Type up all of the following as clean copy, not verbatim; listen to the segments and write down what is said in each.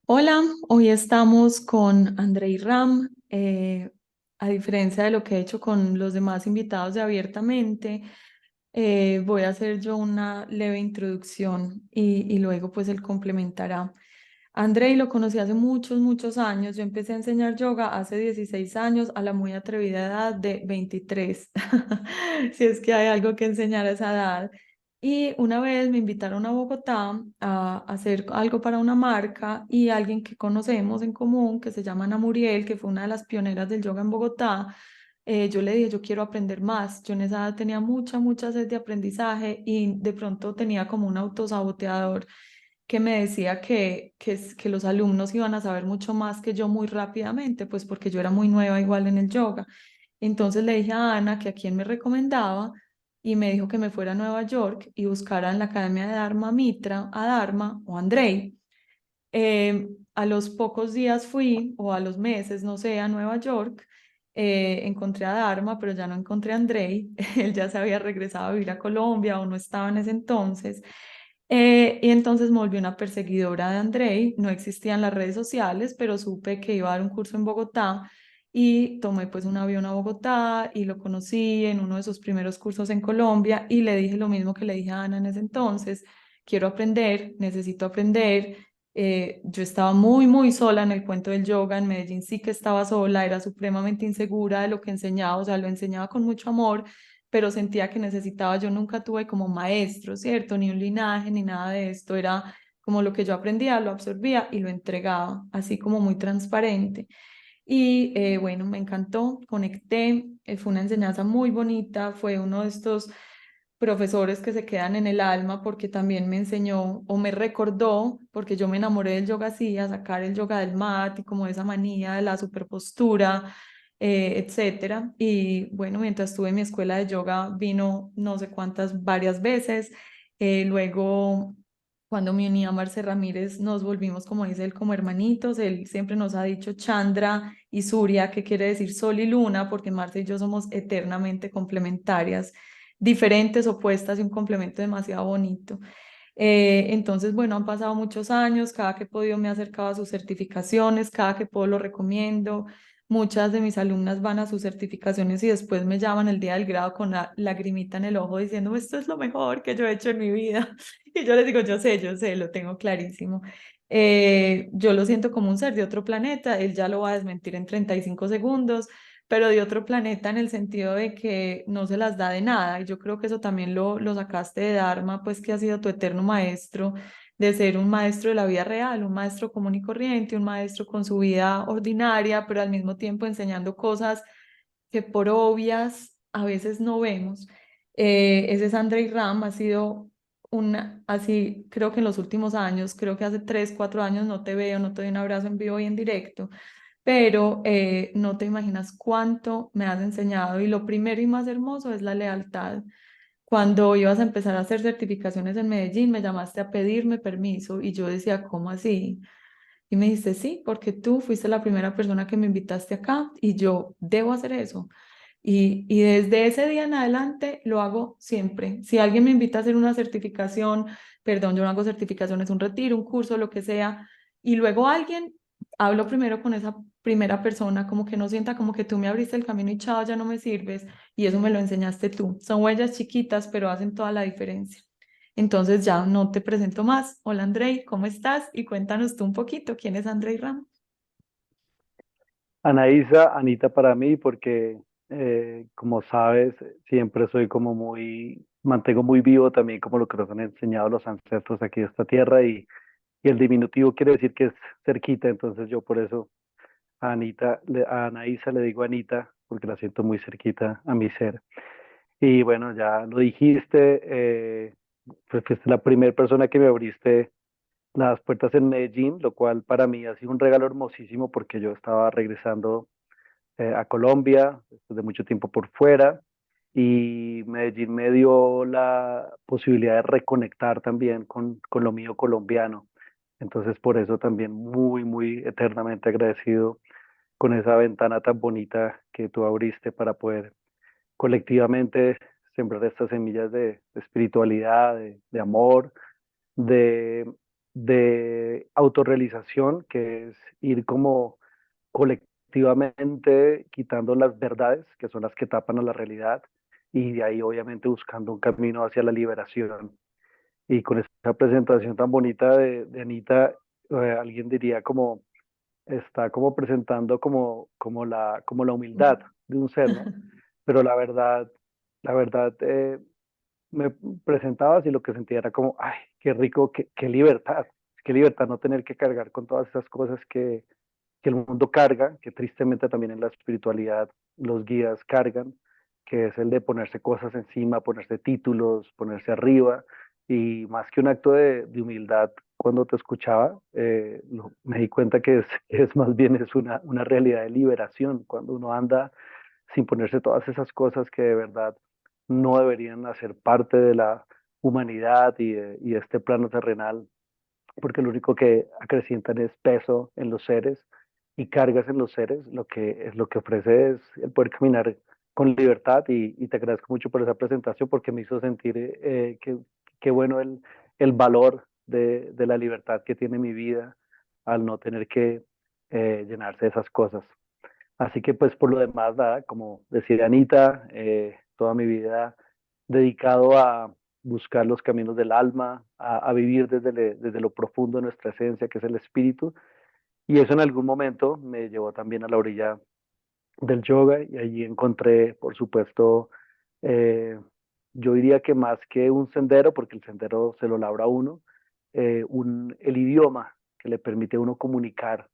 Hola, hoy estamos con Andrei Ram. A diferencia de lo que he hecho con los demás invitados de Abiertamente, voy a hacer yo una leve introducción y luego pues él complementará. Andrei lo conocí hace muchos, muchos años. Yo empecé a enseñar yoga hace 16 años a la muy atrevida edad de 23, si es que hay algo que enseñar a esa edad. Y una vez me invitaron a Bogotá a hacer algo para una marca y alguien que conocemos en común, que se llama Ana Muriel, que fue una de las pioneras del yoga en Bogotá. Yo le dije, yo quiero aprender más. Yo en esa edad tenía mucha, mucha sed de aprendizaje y de pronto tenía como un autosaboteador que me decía que los alumnos iban a saber mucho más que yo muy rápidamente, pues porque yo era muy nueva igual en el yoga. Entonces le dije a Ana que a quién me recomendaba y me dijo que me fuera a Nueva York y buscara en la Academia de Dharma Mitra a Dharma o Andrei. A los pocos días fui, o a los meses, no sé, a Nueva York. Encontré a Dharma, pero ya no encontré a Andrei. Él ya se había regresado a vivir a Colombia o no estaba en ese entonces. Y entonces me volví una perseguidora de Andrei. No existían las redes sociales, pero supe que iba a dar un curso en Bogotá y tomé pues un avión a Bogotá y lo conocí en uno de sus primeros cursos en Colombia y le dije lo mismo que le dije a Ana en ese entonces: quiero aprender, necesito aprender. Yo estaba muy, muy sola en el cuento del yoga. En Medellín sí que estaba sola, era supremamente insegura de lo que enseñaba, o sea, lo enseñaba con mucho amor, pero sentía que necesitaba, yo nunca tuve como maestro, ¿cierto? Ni un linaje, ni nada de esto, era como lo que yo aprendía, lo absorbía y lo entregaba, así como muy transparente. Y bueno, me encantó, conecté, fue una enseñanza muy bonita, fue uno de estos profesores que se quedan en el alma porque también me enseñó o me recordó, porque yo me enamoré del yoga así, a sacar el yoga del mat y como esa manía de la superpostura, etcétera. Y bueno, mientras estuve en mi escuela de yoga vino no sé cuántas, varias veces. Luego, cuando me uní a Marce Ramírez, nos volvimos, como dice él, como hermanitos. Él siempre nos ha dicho Chandra y Surya, que quiere decir sol y luna, porque Marce y yo somos eternamente complementarias, diferentes, opuestas y un complemento demasiado bonito. Entonces, bueno, han pasado muchos años, cada que he podido me he acercado a sus certificaciones, cada que puedo lo recomiendo. Muchas de mis alumnas van a sus certificaciones y después me llaman el día del grado con la lagrimita en el ojo diciendo, esto es lo mejor que yo he hecho en mi vida. Y yo les digo, yo sé, lo tengo clarísimo. Yo lo siento como un ser de otro planeta, él ya lo va a desmentir en 35 segundos, pero de otro planeta en el sentido de que no se las da de nada. Y yo creo que eso también lo sacaste de Dharma, pues que ha sido tu eterno maestro, de ser un maestro de la vida real, un maestro común y corriente, un maestro con su vida ordinaria, pero al mismo tiempo enseñando cosas que por obvias a veces no vemos. Ese es Andrei Ram, ha sido así creo que en los últimos años, creo que hace 3, 4 años no te veo, no te doy un abrazo en vivo y en directo, pero no te imaginas cuánto me has enseñado y lo primero y más hermoso es la lealtad. Cuando ibas a empezar a hacer certificaciones en Medellín, me llamaste a pedirme permiso y yo decía, ¿cómo así? Y me dijiste, sí, porque tú fuiste la primera persona que me invitaste acá y yo debo hacer eso. Y desde ese día en adelante lo hago siempre. Si alguien me invita a hacer una certificación, perdón, yo no hago certificaciones, un retiro, un curso, lo que sea, y luego alguien, hablo primero con esa primera persona, como que no sienta como que tú me abriste el camino y chao, ya no me sirves, y eso me lo enseñaste tú. Son huellas chiquitas, pero hacen toda la diferencia. Entonces ya no te presento más. Hola Andrei, ¿cómo estás? Y cuéntanos tú un poquito, ¿quién es Andrei Ram? Anaísa, Anita para mí, porque como sabes, siempre soy como muy, mantengo muy vivo también como lo que nos han enseñado los ancestros aquí de esta tierra y el diminutivo quiere decir que es cerquita, entonces yo por eso a Anita, a Anaísa le digo Anita, porque la siento muy cerquita a mi ser. Y bueno, ya lo dijiste, pues fuiste la primera persona que me abriste las puertas en Medellín, lo cual para mí ha sido un regalo hermosísimo porque yo estaba regresando a Colombia, después de mucho tiempo por fuera, y Medellín me dio la posibilidad de reconectar también con lo mío colombiano. Entonces, por eso también muy, muy eternamente agradecido con esa ventana tan bonita que tú abriste para poder colectivamente sembrar estas semillas de espiritualidad, de amor, de de autorrealización, que es ir como colectivamente quitando las verdades, que son las que tapan a la realidad, y de ahí obviamente buscando un camino hacia la liberación. Y con esa presentación tan bonita de Anita, alguien diría como, está como presentando como la humildad de un ser, ¿no? Pero la verdad, me presentabas y lo que sentía era como, ay, qué rico, qué libertad no tener que cargar con todas esas cosas que el mundo carga, que tristemente también en la espiritualidad los guías cargan, que es el de ponerse cosas encima, ponerse títulos, ponerse arriba, y más que un acto de humildad, cuando te escuchaba, me di cuenta que es más bien es una realidad de liberación, cuando uno anda sin ponerse todas esas cosas que de verdad no deberían hacer parte de la humanidad y de este plano terrenal, porque lo único que acrecientan es peso en los seres y cargas en los seres. Lo que ofrece es el poder caminar con libertad, y te agradezco mucho por esa presentación porque me hizo sentir que bueno el valor de la libertad que tiene mi vida al no tener que llenarse de esas cosas. Así que pues por lo demás, nada, como decía Anita, toda mi vida dedicado a buscar los caminos del alma, a vivir desde lo profundo de nuestra esencia, que es el espíritu. Y eso en algún momento me llevó también a la orilla del yoga, y allí encontré, por supuesto, eh, yo diría que más que un sendero, porque el sendero se lo labra uno, el idioma que le permite a uno comunicar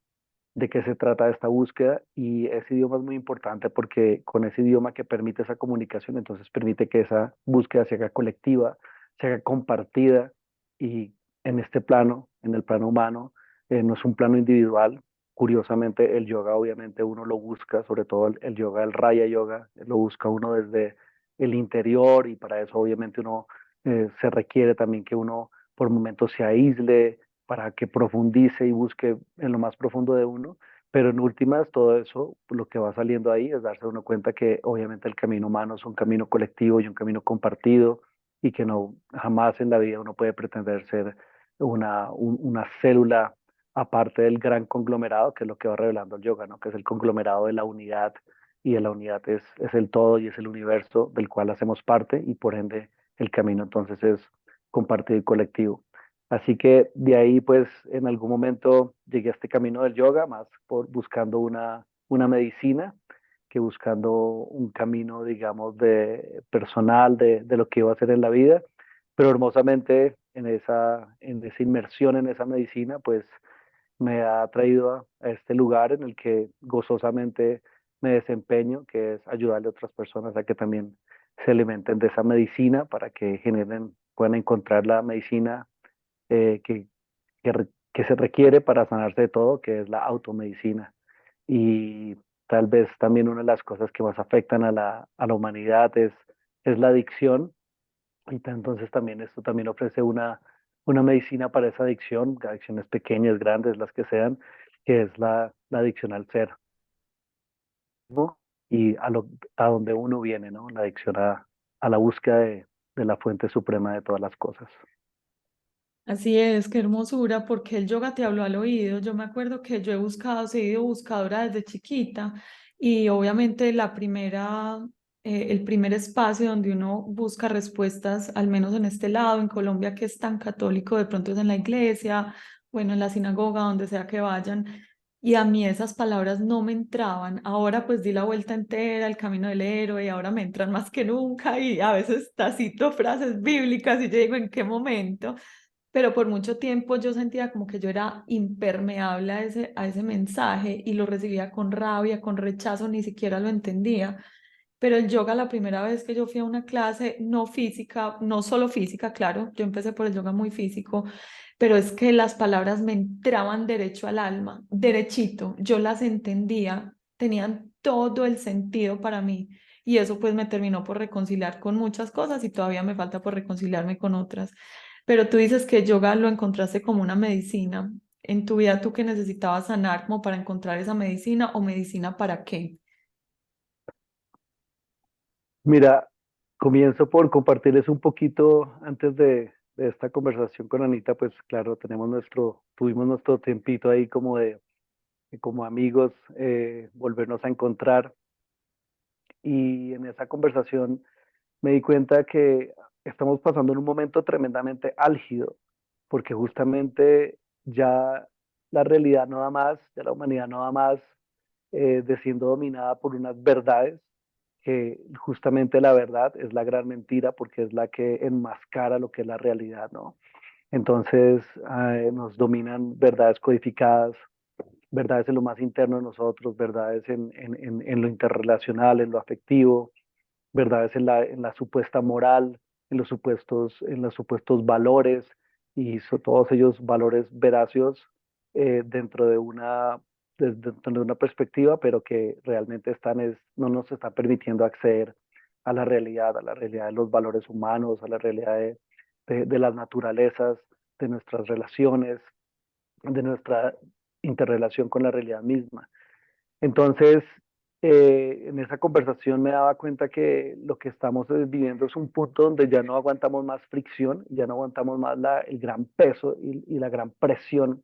de qué se trata esta búsqueda, y ese idioma es muy importante porque con ese idioma que permite esa comunicación, entonces permite que esa búsqueda se haga colectiva, se haga compartida, y en este plano, en el plano humano, no es un plano individual. Curiosamente, el yoga obviamente uno lo busca, sobre todo el yoga, el Raya Yoga, lo busca uno desde el interior, y para eso obviamente uno se requiere también que uno por momentos se aísle, para que profundice y busque en lo más profundo de uno, pero en últimas todo eso, lo que va saliendo ahí es darse uno cuenta que obviamente el camino humano es un camino colectivo y un camino compartido, y que no jamás en la vida uno puede pretender ser una célula aparte del gran conglomerado, que es lo que va revelando el yoga, ¿no? Que es el conglomerado de la unidad, y de la unidad es el todo y es el universo del cual hacemos parte, y por ende el camino entonces es compartido y colectivo. Así que de ahí, pues, en algún momento llegué a este camino del yoga, más por buscando una medicina que buscando un camino, digamos, de personal de lo que iba a hacer en la vida. Pero hermosamente, en esa inmersión en esa medicina, pues, me ha traído a este lugar en el que gozosamente me desempeño, que es ayudarle a otras personas a que también se alimenten de esa medicina para que puedan encontrar la medicina que se requiere para sanarse de todo, que es la automedicina. Y tal vez también una de las cosas que más afectan a la humanidad es la adicción, y entonces también esto también ofrece una medicina para esa adicción, adicciones pequeñas, grandes, las que sean, que es la adicción al ser, ¿no? Y a donde uno viene, ¿no? La adicción a la búsqueda de la fuente suprema de todas las cosas. Así es, qué hermosura, porque el yoga te habló al oído. Yo me acuerdo que yo he buscado, he sido buscadora desde chiquita, y obviamente el primer espacio donde uno busca respuestas, al menos en este lado, en Colombia, que es tan católico, de pronto es en la iglesia, bueno, en la sinagoga, donde sea que vayan. Y a mí esas palabras no me entraban. Ahora pues di la vuelta entera, el camino del héroe, y ahora me entran más que nunca, y a veces cito frases bíblicas y yo digo, ¿en qué momento? Pero por mucho tiempo yo sentía como que yo era impermeable a ese mensaje, y lo recibía con rabia, con rechazo, ni siquiera lo entendía. Pero el yoga, la primera vez que yo fui a una clase no física, no solo física, claro, yo empecé por el yoga muy físico, pero es que las palabras me entraban derecho al alma, derechito, yo las entendía, tenían todo el sentido para mí, y eso pues me terminó por reconciliar con muchas cosas, y todavía me falta por reconciliarme con otras. Pero tú dices que yoga lo encontraste como una medicina. En tu vida, ¿tú qué necesitabas sanar como para encontrar esa medicina, o medicina para qué? Mira, comienzo por compartirles un poquito antes de de esta conversación con Anita, pues claro, tuvimos nuestro tiempito ahí como como amigos, volvernos a encontrar. Y en esa conversación me di cuenta que estamos pasando en un momento tremendamente álgido, porque justamente ya la realidad no da más, ya la humanidad no da más, de siendo dominada por unas verdades, que justamente la verdad es la gran mentira porque es la que enmascara lo que es la realidad, ¿no? Entonces, nos dominan verdades codificadas, verdades en lo más interno de nosotros, verdades en lo interrelacional, en lo afectivo, verdades en la supuesta moral, en los supuestos valores, y todos ellos valores veracios, dentro de dentro de una perspectiva, pero que realmente no nos están permitiendo acceder a la realidad de los valores humanos, a la realidad de las naturalezas, de nuestras relaciones, de nuestra interrelación con la realidad misma. Entonces, en esa conversación me daba cuenta que lo que estamos viviendo es un punto donde ya no aguantamos más fricción, ya no aguantamos más el gran peso y la gran presión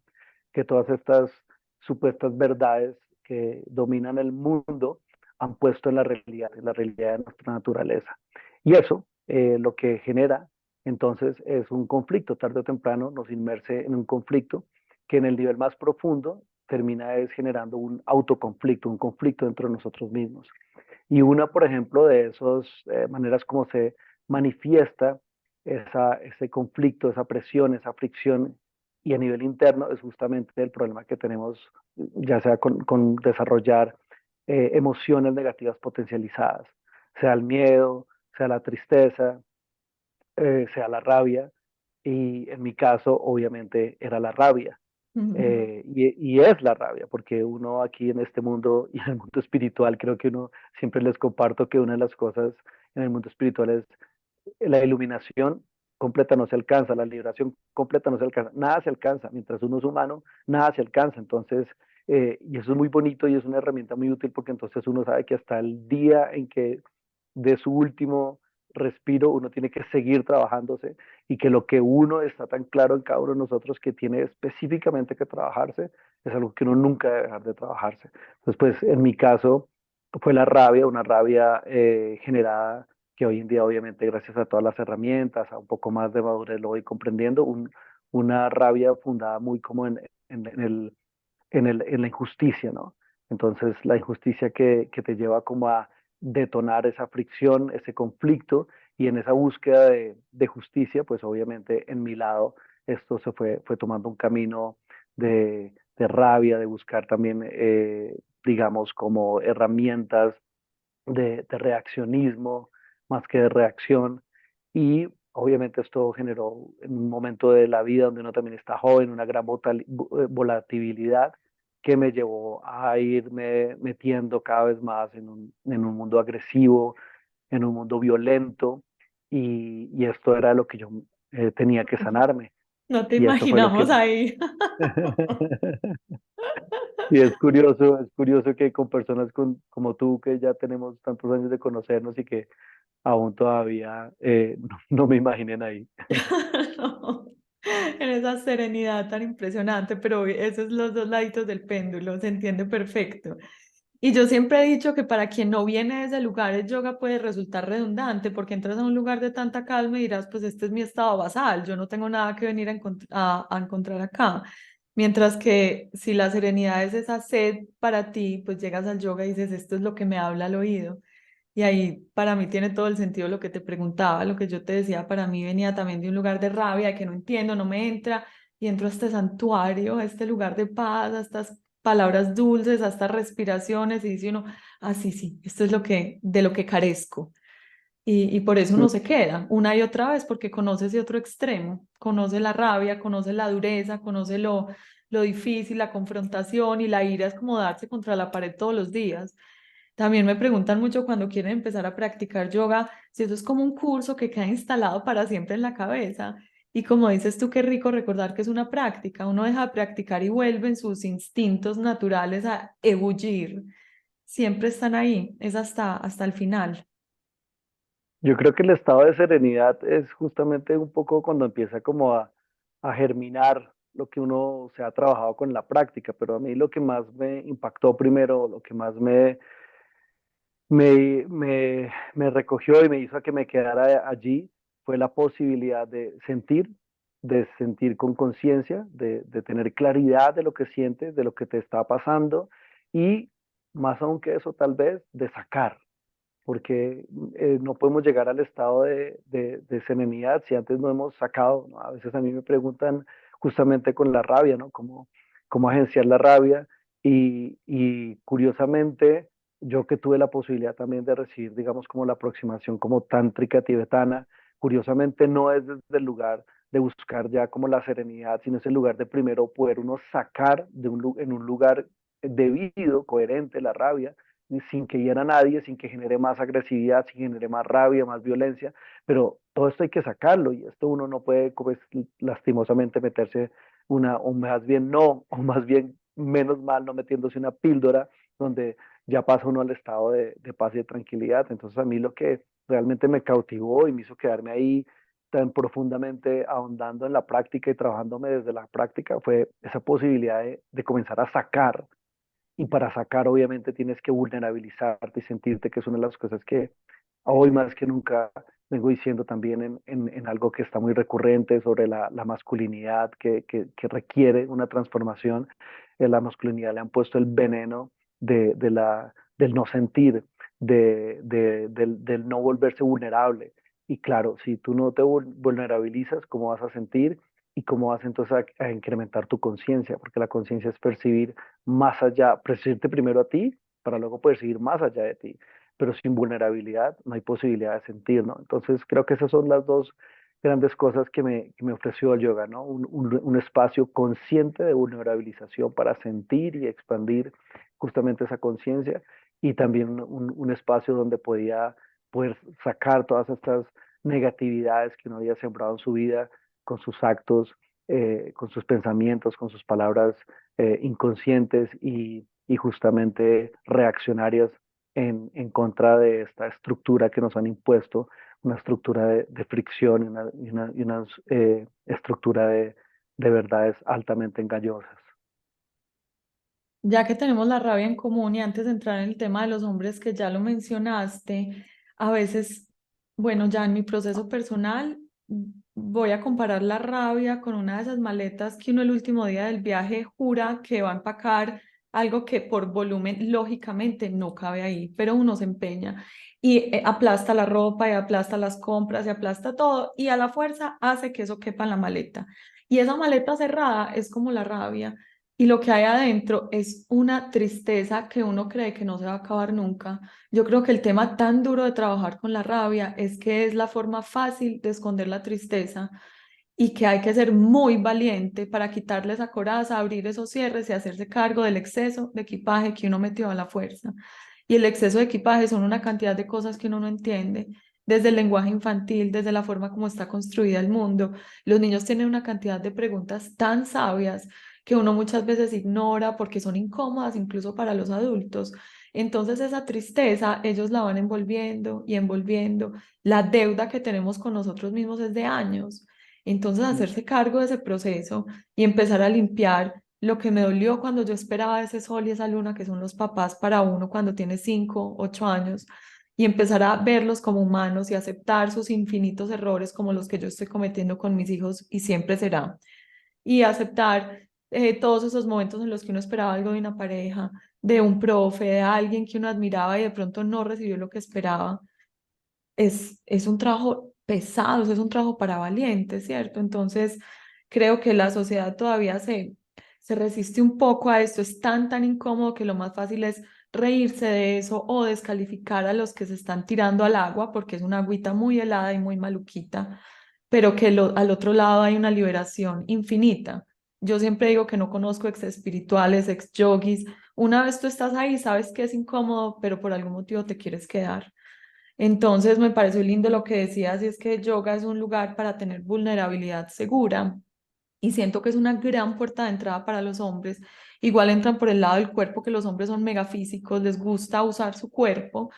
que todas estas supuestas verdades que dominan el mundo han puesto en la realidad de nuestra naturaleza. Y eso, lo que genera entonces es un conflicto, tarde o temprano nos inmerse en un conflicto que en el nivel más profundo termina es generando un autoconflicto, un conflicto dentro de nosotros mismos. Y una, por ejemplo, de esas maneras como se manifiesta ese conflicto, esa presión, esa fricción, y a nivel interno es justamente el problema que tenemos, ya sea con desarrollar emociones negativas potencializadas, sea el miedo, sea la tristeza, sea la rabia, y en mi caso, obviamente, era la rabia. Y es la rabia, porque uno aquí en este mundo y en el mundo espiritual, creo que uno siempre les comparto que una de las cosas en el mundo espiritual es la iluminación completa no se alcanza, la liberación completa no se alcanza, nada se alcanza, mientras uno es humano, nada se alcanza. Entonces, y eso es muy bonito y es una herramienta muy útil porque entonces uno sabe que hasta el día en que de su último respiro uno tiene que seguir trabajándose, y que lo que uno está tan claro en cada uno de nosotros que tiene específicamente que trabajarse es algo que uno nunca debe dejar de trabajarse. Entonces, pues en mi caso fue la rabia, una rabia generada, que hoy en día obviamente gracias a todas las herramientas, a un poco más de madurez lo voy comprendiendo, una rabia fundada muy como en la injusticia, ¿no? Entonces la injusticia que te lleva como a detonar esa fricción, ese conflicto, y en esa búsqueda de justicia, pues obviamente en mi lado esto fue tomando un camino de rabia, de buscar también, digamos, como herramientas de reaccionismo más que de reacción. Y obviamente esto generó en un momento de la vida donde uno también está joven una gran volatilidad que me llevó a irme metiendo cada vez más en un mundo agresivo, en un mundo violento, y esto era lo que yo tenía que sanarme. No te Y eso fue lo que... imaginamos ahí. Y es curioso que con personas como tú, que ya tenemos tantos años de conocernos y que aún todavía no me imaginen ahí. No, en esa serenidad tan impresionante, pero esos son los dos laditos del péndulo, se entiende perfecto. Y yo siempre he dicho que para quien no viene de ese lugar, el yoga puede resultar redundante, porque entras a un lugar de tanta calma y dirás, pues este es mi estado basal, yo no tengo nada que venir a encontrar acá. Mientras que si la serenidad es esa sed para ti, pues llegas al yoga y dices, esto es lo que me habla al oído. Y ahí para mí tiene todo el sentido lo que te preguntaba, lo que yo te decía, para mí venía también de un lugar de rabia, que no entiendo, no me entra, y entro a este santuario, a este lugar de paz, a estas palabras dulces, a estas respiraciones, y dice uno, ah, sí, sí, esto es de lo que carezco. Y por eso uno se queda una y otra vez, porque conoce ese otro extremo, conoce la rabia, conoce la dureza, conoce lo difícil, la confrontación, y la ira es como darse contra la pared todos los días. También me preguntan mucho cuando quieren empezar a practicar yoga, si eso es como un curso que queda instalado para siempre en la cabeza. Y como dices tú, qué rico recordar que es una práctica. Uno deja de practicar y vuelven sus instintos naturales a ebullir. Siempre están ahí, es hasta el final. Yo creo que el estado de serenidad es justamente un poco cuando empieza como a germinar lo que uno se ha trabajado con la práctica, pero a mí lo que más me impactó primero, lo que más me recogió y me hizo a que me quedara allí fue la posibilidad de sentir con conciencia, de tener claridad de lo que sientes, de lo que te está pasando y más aún que eso tal vez de sacar porque no podemos llegar al estado de serenidad si antes no hemos sacado, ¿no? A veces a mí me preguntan justamente con la rabia, ¿no? ¿Cómo agenciar la rabia? Y curiosamente, yo que tuve la posibilidad también de recibir, digamos, como la aproximación como tántrica tibetana, curiosamente no es desde el lugar de buscar ya como la serenidad, sino es el lugar de primero poder uno sacar en un lugar debido, coherente, la rabia, sin que hiera a nadie, sin que genere más agresividad, sin que genere más rabia, más violencia, pero todo esto hay que sacarlo y esto uno no puede, pues, lastimosamente meterse o más bien no, o más bien menos mal no metiéndose una píldora donde ya pasa uno al estado de paz y de tranquilidad. Entonces a mí lo que realmente me cautivó y me hizo quedarme ahí tan profundamente ahondando en la práctica y trabajándome desde la práctica fue esa posibilidad de comenzar a sacar y para sacar, obviamente, tienes que vulnerabilizarte y sentirte, que es una de las cosas que hoy más que nunca vengo diciendo también en algo que está muy recurrente sobre la masculinidad que requiere una transformación. En la masculinidad le han puesto el veneno del no sentir, del no volverse vulnerable. Y claro, si tú no te vulnerabilizas, ¿cómo vas a sentir? Y cómo vas entonces a incrementar tu conciencia, porque la conciencia es percibir más allá, percibirte primero a ti para luego percibir más allá de ti, pero sin vulnerabilidad no hay posibilidad de sentir, ¿no? Entonces creo que esas son las dos grandes cosas que me ofreció el yoga, ¿no? Un espacio consciente de vulnerabilización para sentir y expandir justamente esa conciencia y también un espacio donde podía poder sacar todas estas negatividades que uno había sembrado en su vida con sus actos, con sus pensamientos, con sus palabras inconscientes y justamente reaccionarias en contra de esta estructura que nos han impuesto, una estructura de fricción y una estructura de verdades altamente engañosas. Ya que tenemos la rabia en común y antes de entrar en el tema de los hombres que ya lo mencionaste, a veces, bueno, ya en mi proceso personal voy a comparar la rabia con una de esas maletas que uno el último día del viaje jura que va a empacar algo que por volumen lógicamente no cabe ahí, pero uno se empeña y aplasta la ropa y aplasta las compras y aplasta todo y a la fuerza hace que eso quepa en la maleta. Y esa maleta cerrada es como la rabia y lo que hay adentro es una tristeza que uno cree que no se va a acabar nunca. Yo creo que el tema tan duro de trabajar con la rabia es que es la forma fácil de esconder la tristeza y que hay que ser muy valiente para quitarle esa coraza, abrir esos cierres y hacerse cargo del exceso de equipaje que uno metió a la fuerza. Y el exceso de equipaje son una cantidad de cosas que uno no entiende, desde el lenguaje infantil, desde la forma como está construida el mundo. Los niños tienen una cantidad de preguntas tan sabias que uno muchas veces ignora porque son incómodas incluso para los adultos. Entonces esa tristeza ellos la van envolviendo y envolviendo. La deuda que tenemos con nosotros mismos es de años. Entonces hacerse cargo de ese proceso y empezar a limpiar lo que me dolió cuando yo esperaba ese sol y esa luna que son los papás para uno cuando tiene 5, 8 años y empezar a verlos como humanos y aceptar sus infinitos errores como los que yo estoy cometiendo con mis hijos y siempre será y aceptar todos esos momentos en los que uno esperaba algo de una pareja, de un profe, de alguien que uno admiraba y de pronto no recibió lo que esperaba. Es un trabajo pesado, es un trabajo para valientes, ¿cierto? Entonces, creo que la sociedad todavía se resiste un poco a esto. Es tan incómodo que lo más fácil es reírse de eso o descalificar a los que se están tirando al agua porque es una agüita muy helada y muy maluquita, pero que al otro lado hay una liberación infinita. Yo siempre digo que no conozco ex espirituales, ex yogis. Una vez tú estás ahí, sabes que es incómodo, pero por algún motivo te quieres quedar. Entonces me pareció lindo lo que decías, y es que yoga es un lugar para tener vulnerabilidad segura y siento que es una gran puerta de entrada para los hombres. Igual entran por el lado del cuerpo, que los hombres son megafísicos, les gusta usar su cuerpo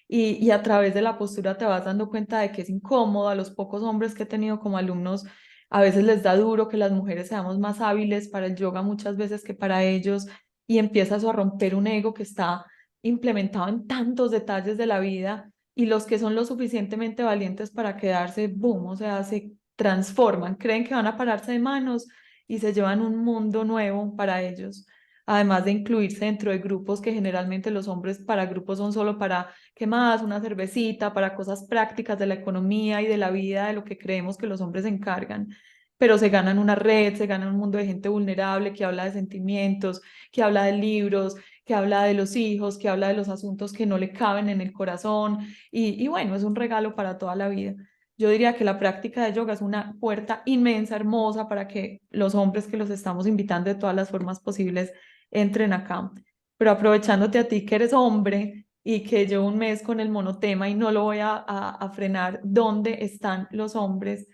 y a través de la postura te vas dando cuenta de que es incómodo. A los pocos hombres que he tenido como alumnos, a veces les da duro que las mujeres seamos más hábiles para el yoga muchas veces que para ellos, y empiezas a romper un ego que está implementado en tantos detalles de la vida, y los que son lo suficientemente valientes para quedarse, boom, o sea, se transforman, creen que van a pararse de manos y se llevan un mundo nuevo para ellos. Además de incluirse dentro de grupos que generalmente los hombres para grupos son solo para, ¿qué más? Una cervecita, para cosas prácticas de la economía y de la vida, de lo que creemos que los hombres se encargan. Pero se ganan una red, se ganan un mundo de gente vulnerable que habla de sentimientos, que habla de libros, que habla de los hijos, que habla de los asuntos que no le caben en el corazón. Y bueno, es un regalo para toda la vida. Yo diría que la práctica de yoga es una puerta inmensa, hermosa, para que los hombres que los estamos invitando de todas las formas posibles entren acá. Pero aprovechándote a ti que eres hombre y que llevo un mes con el monotema y no lo voy a frenar, ¿dónde están los hombres?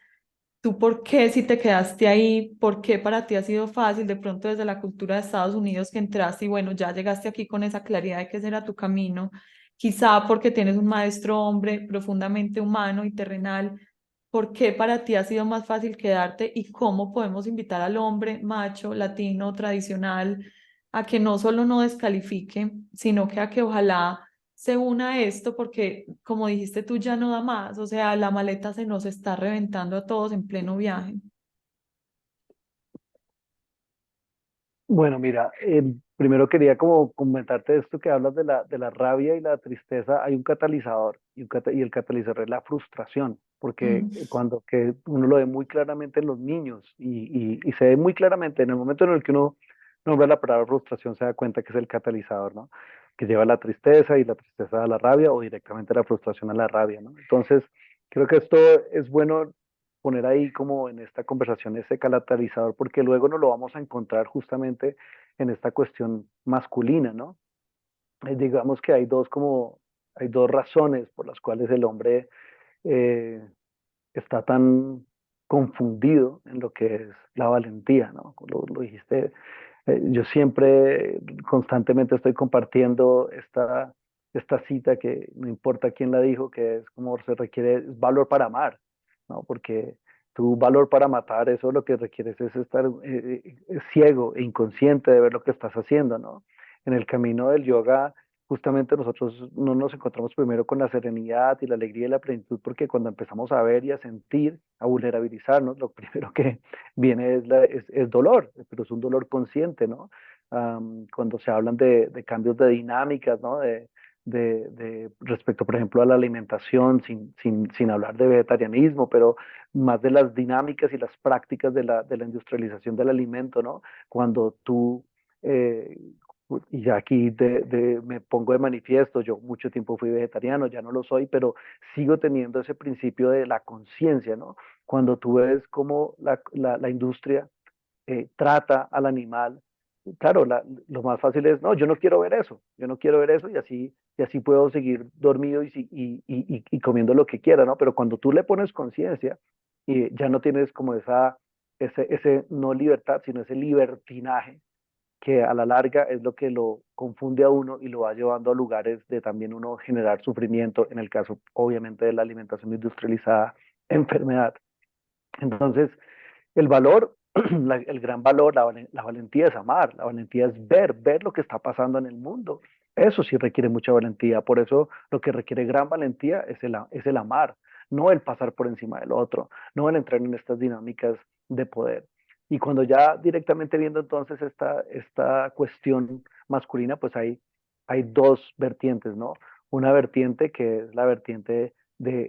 ¿Tú por qué si te quedaste ahí? ¿Por qué para ti ha sido fácil de pronto desde la cultura de Estados Unidos que entraste y bueno, ya llegaste aquí con esa claridad de que ese era tu camino? Quizá porque tienes un maestro hombre profundamente humano y terrenal. ¿Por qué para ti ha sido más fácil quedarte y cómo podemos invitar al hombre macho, latino, tradicional, a que no solo no descalifique, sino que a que ojalá se una a esto? Porque como dijiste tú, ya no da más, o sea, la maleta se nos está reventando a todos en pleno viaje. Bueno, mira, primero quería como comentarte esto que hablas de la rabia y la tristeza. Hay un catalizador y el catalizador es la frustración, porque Mm. cuando que uno lo ve muy claramente en los niños y se ve muy claramente en el momento en el que uno nombra la palabra frustración, se da cuenta que es el catalizador, ¿no? Que lleva a la tristeza y la tristeza a la rabia o directamente la frustración a la rabia, ¿no? Entonces, creo que esto es bueno poner ahí como en esta conversación ese catalizador, porque luego no lo vamos a encontrar justamente en esta cuestión masculina, ¿no? Digamos que hay dos razones por las cuales el hombre eh, está tan confundido en lo que es la valentía, ¿no? Lo dijiste, yo siempre constantemente estoy compartiendo esta cita que no importa quién la dijo, que es como se requiere es valor para amar, ¿no? Porque tu valor para matar, eso lo que requieres es estar ciego e inconsciente de ver lo que estás haciendo, ¿no? En el camino del yoga, justamente nosotros no nos encontramos primero con la serenidad y la alegría y la plenitud, porque cuando empezamos a ver y a sentir, a vulnerabilizarnos, lo primero que viene es dolor, pero es un dolor consciente, ¿no? Cuando se hablan de cambios de dinámicas, ¿no? Respecto, por ejemplo, a la alimentación, sin hablar de vegetarianismo, pero más de las dinámicas y las prácticas de la industrialización del alimento, ¿no? Cuando tú, eh, y ya aquí me pongo de manifiesto, yo mucho tiempo fui vegetariano, ya no lo soy, pero sigo teniendo ese principio de la conciencia, ¿no? Cuando tú ves cómo la industria trata al animal, claro, lo más fácil es, no, yo no quiero ver eso, yo no quiero ver eso y así puedo seguir dormido y comiendo lo que quiera, ¿no? Pero cuando tú le pones conciencia y ya no tienes como ese no libertad, sino ese libertinaje, que a la larga es lo que lo confunde a uno y lo va llevando a lugares de también uno generar sufrimiento, en el caso obviamente de la alimentación industrializada, enfermedad. Entonces, el valor, el gran valor, la valentía es amar, la valentía es ver lo que está pasando en el mundo. Eso sí requiere mucha valentía, por eso lo que requiere gran valentía es el amar, no el pasar por encima del otro, no el entrar en estas dinámicas de poder. Y cuando ya directamente viendo entonces esta cuestión masculina, pues hay dos vertientes, ¿no? Una vertiente que es la vertiente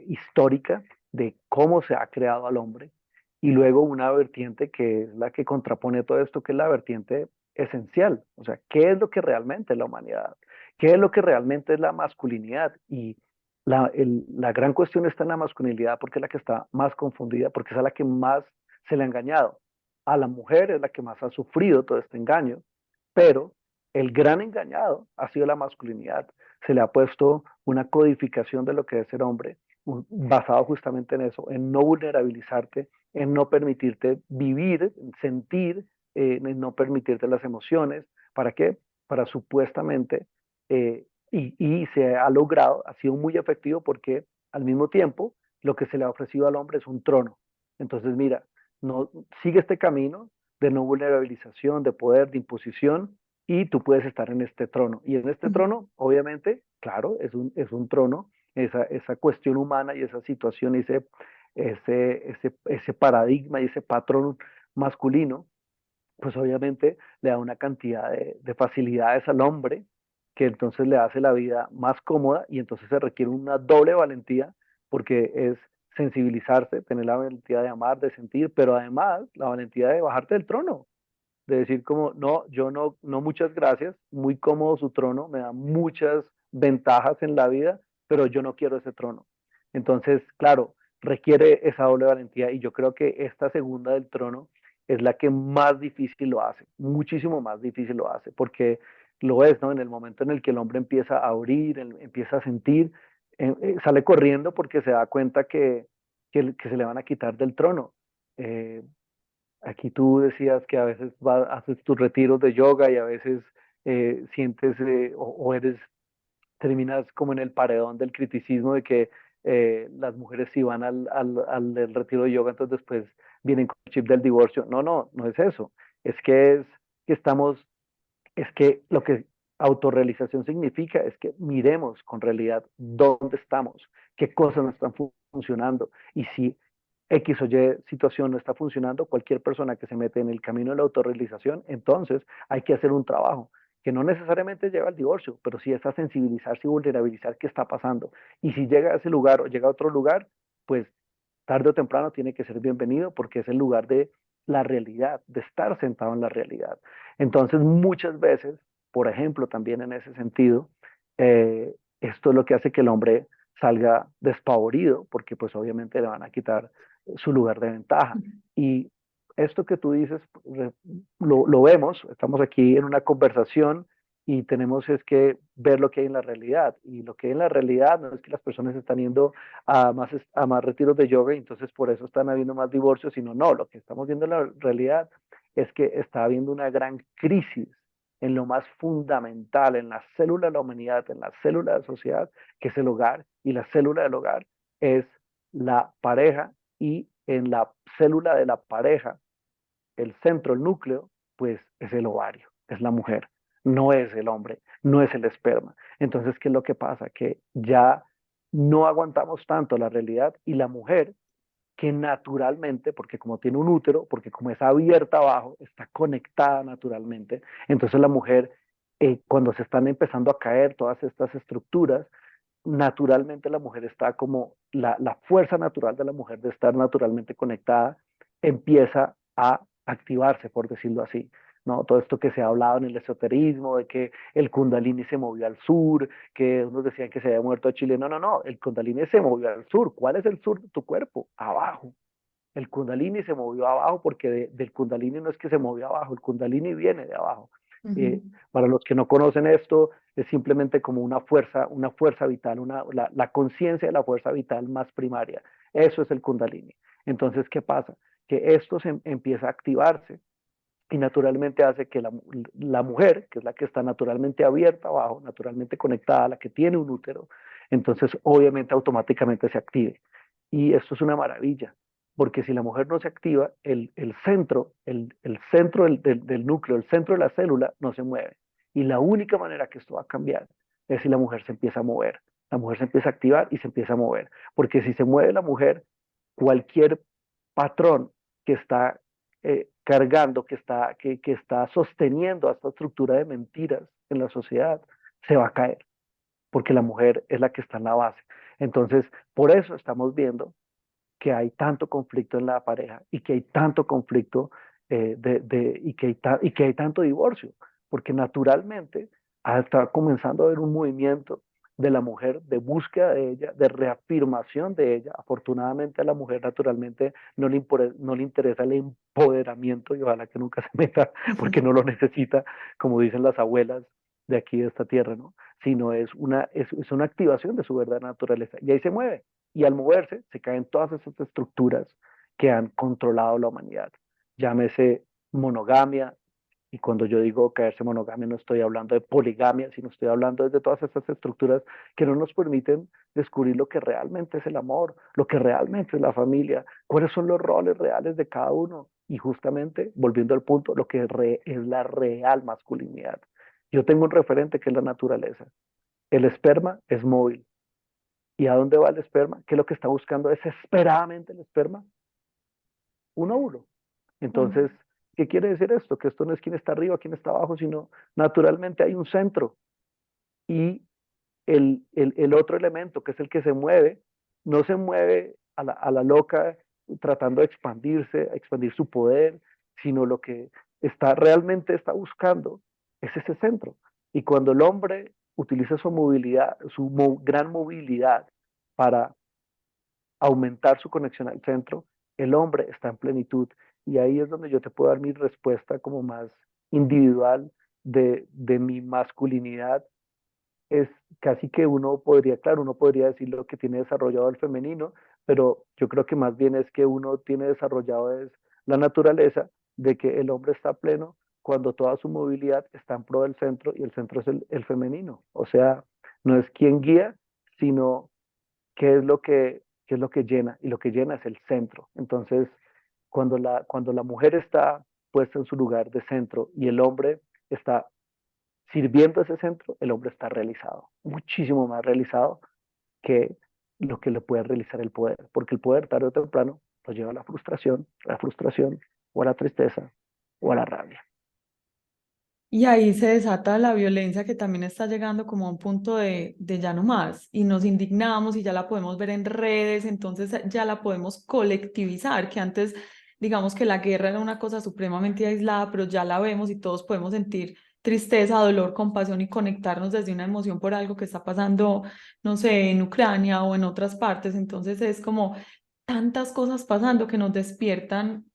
histórica de cómo se ha creado al hombre, y luego una vertiente que es la que contrapone todo esto, que es la vertiente esencial. O sea, ¿qué es lo que realmente es la humanidad? ¿Qué es lo que realmente es la masculinidad? Y la gran cuestión está en la masculinidad porque es la que está más confundida, porque es a la que más se le ha engañado. A la mujer es la que más ha sufrido todo este engaño, pero el gran engañado ha sido la masculinidad. Se le ha puesto una codificación de lo que es ser hombre, basado justamente en eso, en no vulnerabilizarte, en no permitirte vivir, sentir, en no permitirte las emociones. ¿Para qué? Para supuestamente y se ha logrado, ha sido muy efectivo porque al mismo tiempo lo que se le ha ofrecido al hombre es un trono. Entonces, mira, no, sigue este camino de no vulnerabilización, de poder, de imposición, y tú puedes estar en este trono. Y en este Ujú. trono, obviamente, claro, es un trono, esa cuestión humana y esa situación, ese paradigma y ese patrón masculino, pues obviamente le da una cantidad de facilidades al hombre que entonces le hace la vida más cómoda y entonces se requiere una doble valentía porque es sensibilizarse, tener la valentía de amar, de sentir, pero además la valentía de bajarte del trono, de decir como, no, yo no, no muchas gracias, muy cómodo su trono, me da muchas ventajas en la vida, pero yo no quiero ese trono. Entonces, claro, requiere esa doble valentía y yo creo que esta segunda del trono es la que más difícil lo hace, muchísimo más difícil lo hace, porque lo es, ¿no? En el momento en el que el hombre empieza a abrir, empieza a sentir, sale corriendo porque se da cuenta que se le van a quitar del trono. Eh, Aquí tú decías que a veces haces tus retiros de yoga y a veces sientes o eres, terminas como en el paredón del criticismo de que las mujeres si van del retiro de yoga, entonces después vienen con el chip del divorcio. No, no, no es eso. Es que estamos, es que lo que autorrealización significa es que miremos con realidad dónde estamos, qué cosas no están funcionando y si X o Y situación no está funcionando, cualquier persona que se mete en el camino de la autorrealización, entonces hay que hacer un trabajo que no necesariamente lleva al divorcio, pero sí es a sensibilizarse y vulnerabilizar qué está pasando. Y si llega a ese lugar o llega a otro lugar, pues tarde o temprano tiene que ser bienvenido porque es el lugar de la realidad, de estar sentado en la realidad. Entonces, muchas veces, por ejemplo, también en ese sentido, esto es lo que hace que el hombre salga despavorido, porque pues obviamente le van a quitar su lugar de ventaja. Y esto que tú dices, lo vemos, estamos aquí en una conversación y tenemos es que ver lo que hay en la realidad. Y lo que hay en la realidad no es que las personas están yendo a más retiros de yoga y entonces por eso están habiendo más divorcios, sino no, lo que estamos viendo en la realidad es que está habiendo una gran crisis en lo más fundamental, en la célula de la humanidad, en la célula de la sociedad, que es el hogar, y la célula del hogar es la pareja, y en la célula de la pareja, el centro, el núcleo, pues es el ovario, es la mujer, no es el hombre, no es el esperma. Entonces, ¿qué es lo que pasa? Que ya no aguantamos tanto la realidad y la mujer que naturalmente, porque como tiene un útero, porque como es abierta abajo, está conectada naturalmente. Entonces la mujer, cuando se están empezando a caer todas estas estructuras, naturalmente la mujer está como la fuerza natural de la mujer de estar naturalmente conectada empieza a activarse, por decirlo así. ¿No? Todo esto que se ha hablado en el esoterismo, de que el Kundalini se movió al sur, que unos decían que se había muerto Chile. No, no, no, el Kundalini se movió al sur. ¿Cuál es el sur de tu cuerpo? Abajo. El Kundalini se movió abajo porque del Kundalini no es que se movió abajo, el Kundalini viene de abajo. Eh, Ujú. para los que no conocen esto, es simplemente como una fuerza vital, la conciencia de la fuerza vital más primaria. Eso es el Kundalini. Entonces, ¿qué pasa? Que esto empieza a activarse y naturalmente hace que la mujer, que es la que está naturalmente abierta abajo, naturalmente conectada, la que tiene un útero, entonces obviamente automáticamente se active. Y esto es una maravilla, porque si la mujer no se activa, el centro del núcleo, el centro de la célula no se mueve. Y la única manera que esto va a cambiar es si la mujer se empieza a mover. La mujer se empieza a activar y se empieza a mover. Porque si se mueve la mujer, cualquier patrón que está cargando, que está sosteniendo a esta estructura de mentiras en la sociedad, se va a caer, porque la mujer es la que está en la base. Entonces, por eso estamos viendo que hay tanto conflicto en la pareja y que hay tanto conflicto y que hay tanto divorcio, porque naturalmente está comenzando a haber un movimiento de la mujer de búsqueda de ella, de reafirmación de ella. Afortunadamente a la mujer naturalmente no le interesa el empoderamiento y ojalá que nunca se meta porque no lo necesita, como dicen las abuelas de aquí de esta tierra, ¿no? Sino es una activación de su verdadera naturaleza y ahí se mueve y al moverse se caen todas esas estructuras que han controlado la humanidad. Llámese monogamia, Y cuando yo digo caerse monogamia, no estoy hablando de poligamia, sino estoy hablando de todas estas estructuras que no nos permiten descubrir lo que realmente es el amor, lo que realmente es la familia, cuáles son los roles reales de cada uno. Y justamente, volviendo al punto, lo que es la real masculinidad. Yo tengo un referente que es la naturaleza. El esperma es móvil. ¿Y a dónde va el esperma? ¿Qué es lo que está buscando desesperadamente el esperma? Un óvulo. Entonces, Mm. ¿qué quiere decir esto? Que esto no es quién está arriba, quién está abajo, sino naturalmente hay un centro y el otro elemento, que es el que se mueve, no se mueve a la loca tratando de expandirse, a expandir su poder, sino lo que está realmente está buscando es ese centro. Y cuando el hombre utiliza su movilidad, gran movilidad para aumentar su conexión al centro, el hombre está en plenitud. Y ahí es donde yo te puedo dar mi respuesta como más individual de mi masculinidad. Es casi que uno podría, claro, uno podría decir lo que tiene desarrollado el femenino, pero yo creo que más bien es que uno tiene desarrollado es la naturaleza de que el hombre está pleno cuando toda su movilidad está en pro del centro y el centro es el femenino. O sea, no es quien guía, sino qué es lo que llena, y lo que llena es el centro. Entonces, cuando la mujer está puesta en su lugar de centro y el hombre está sirviendo ese centro, el hombre está realizado, muchísimo más realizado que lo que le puede realizar el poder, porque el poder tarde o temprano lo lleva a la frustración o a la tristeza o a la rabia. Y ahí se desata la violencia que también está llegando como a un punto de ya no más y nos indignamos y ya la podemos ver en redes, entonces ya la podemos colectivizar, que antes digamos que la guerra era una cosa supremamente aislada, pero ya la vemos y todos podemos sentir tristeza, dolor, compasión y conectarnos desde una emoción por algo que está pasando, no sé, en Ucrania o en otras partes, entonces es como tantas cosas pasando que nos despiertan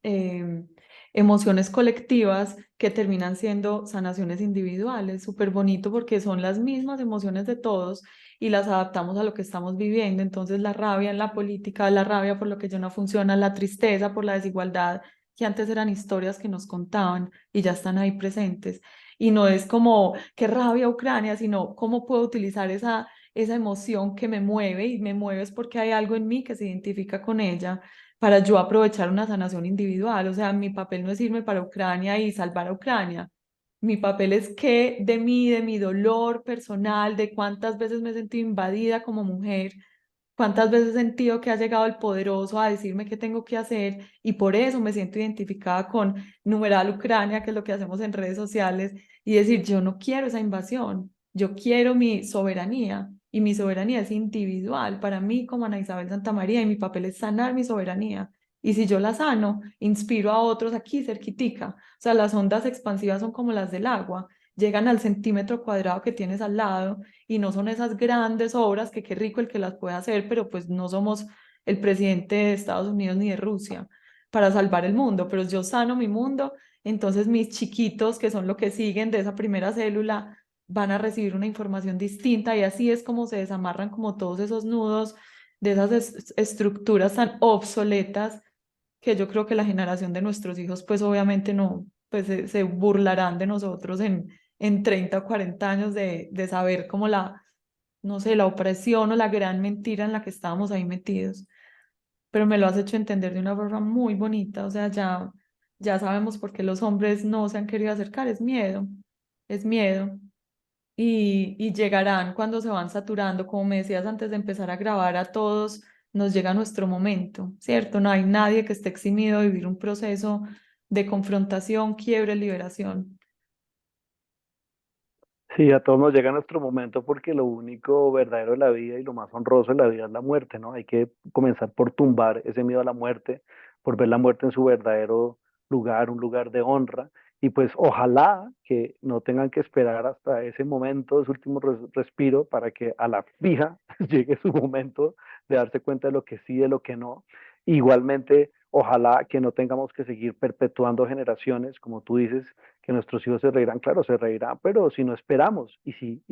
emociones colectivas que terminan siendo sanaciones individuales. Súper bonito porque son las mismas emociones de todos y las adaptamos a lo que estamos viviendo. Entonces la rabia en la política, la rabia por lo que ya no funciona, la tristeza por la desigualdad, que antes eran historias que nos contaban y ya están ahí presentes. Y no es como qué rabia Ucrania, sino cómo puedo utilizar esa emoción que me mueve y me mueve es porque hay algo en mí que se identifica con ella para yo aprovechar una sanación individual. O sea, mi papel no es irme para Ucrania y salvar a Ucrania. Mi papel es que de mí, de mi dolor personal, de cuántas veces me he sentido invadida como mujer, cuántas veces he sentido que ha llegado el poderoso a decirme qué tengo que hacer y por eso me siento identificada con numeral Ucrania, que es lo que hacemos en redes sociales, y decir, yo no quiero esa invasión, yo quiero mi soberanía y mi soberanía es individual para mí como Ana Isabel Santamaría y mi papel es sanar mi soberanía. Y si yo la sano, inspiro a otros aquí cerquitica. O sea, las ondas expansivas son como las del agua, llegan al centímetro cuadrado que tienes al lado y no son esas grandes obras que qué rico el que las pueda hacer, pero pues no somos el presidente de Estados Unidos ni de Rusia para salvar el mundo, pero yo sano mi mundo, entonces mis chiquitos, que son lo que siguen de esa primera célula, van a recibir una información distinta y así es como se desamarran como todos esos nudos de esas estructuras tan obsoletas que yo creo que la generación de nuestros hijos pues obviamente no, pues se burlarán de nosotros en 30 o 40 años de saber como la, no sé, la opresión o la gran mentira en la que estábamos ahí metidos. Pero me lo has hecho entender de una forma muy bonita, o sea, ya sabemos por qué los hombres no se han querido acercar, es miedo. Y llegarán cuando se van saturando, como me decías antes de empezar a grabar, a todos nos llega nuestro momento, ¿cierto? No hay nadie que esté eximido de vivir un proceso de confrontación, quiebre, liberación. Sí, a todos nos llega nuestro momento porque lo único verdadero de la vida y lo más honroso de la vida es la muerte, ¿no? Hay que comenzar por tumbar ese miedo a la muerte, por ver la muerte en su verdadero lugar, un lugar de honra. Y pues ojalá que no tengan que esperar hasta ese momento, su último respiro, para que a la fija llegue su momento de darse cuenta de lo que sí, de lo que no. Igualmente, ojalá que no tengamos que seguir perpetuando generaciones, como tú dices, que nuestros hijos se reirán, claro, se reirán, pero si no esperamos y si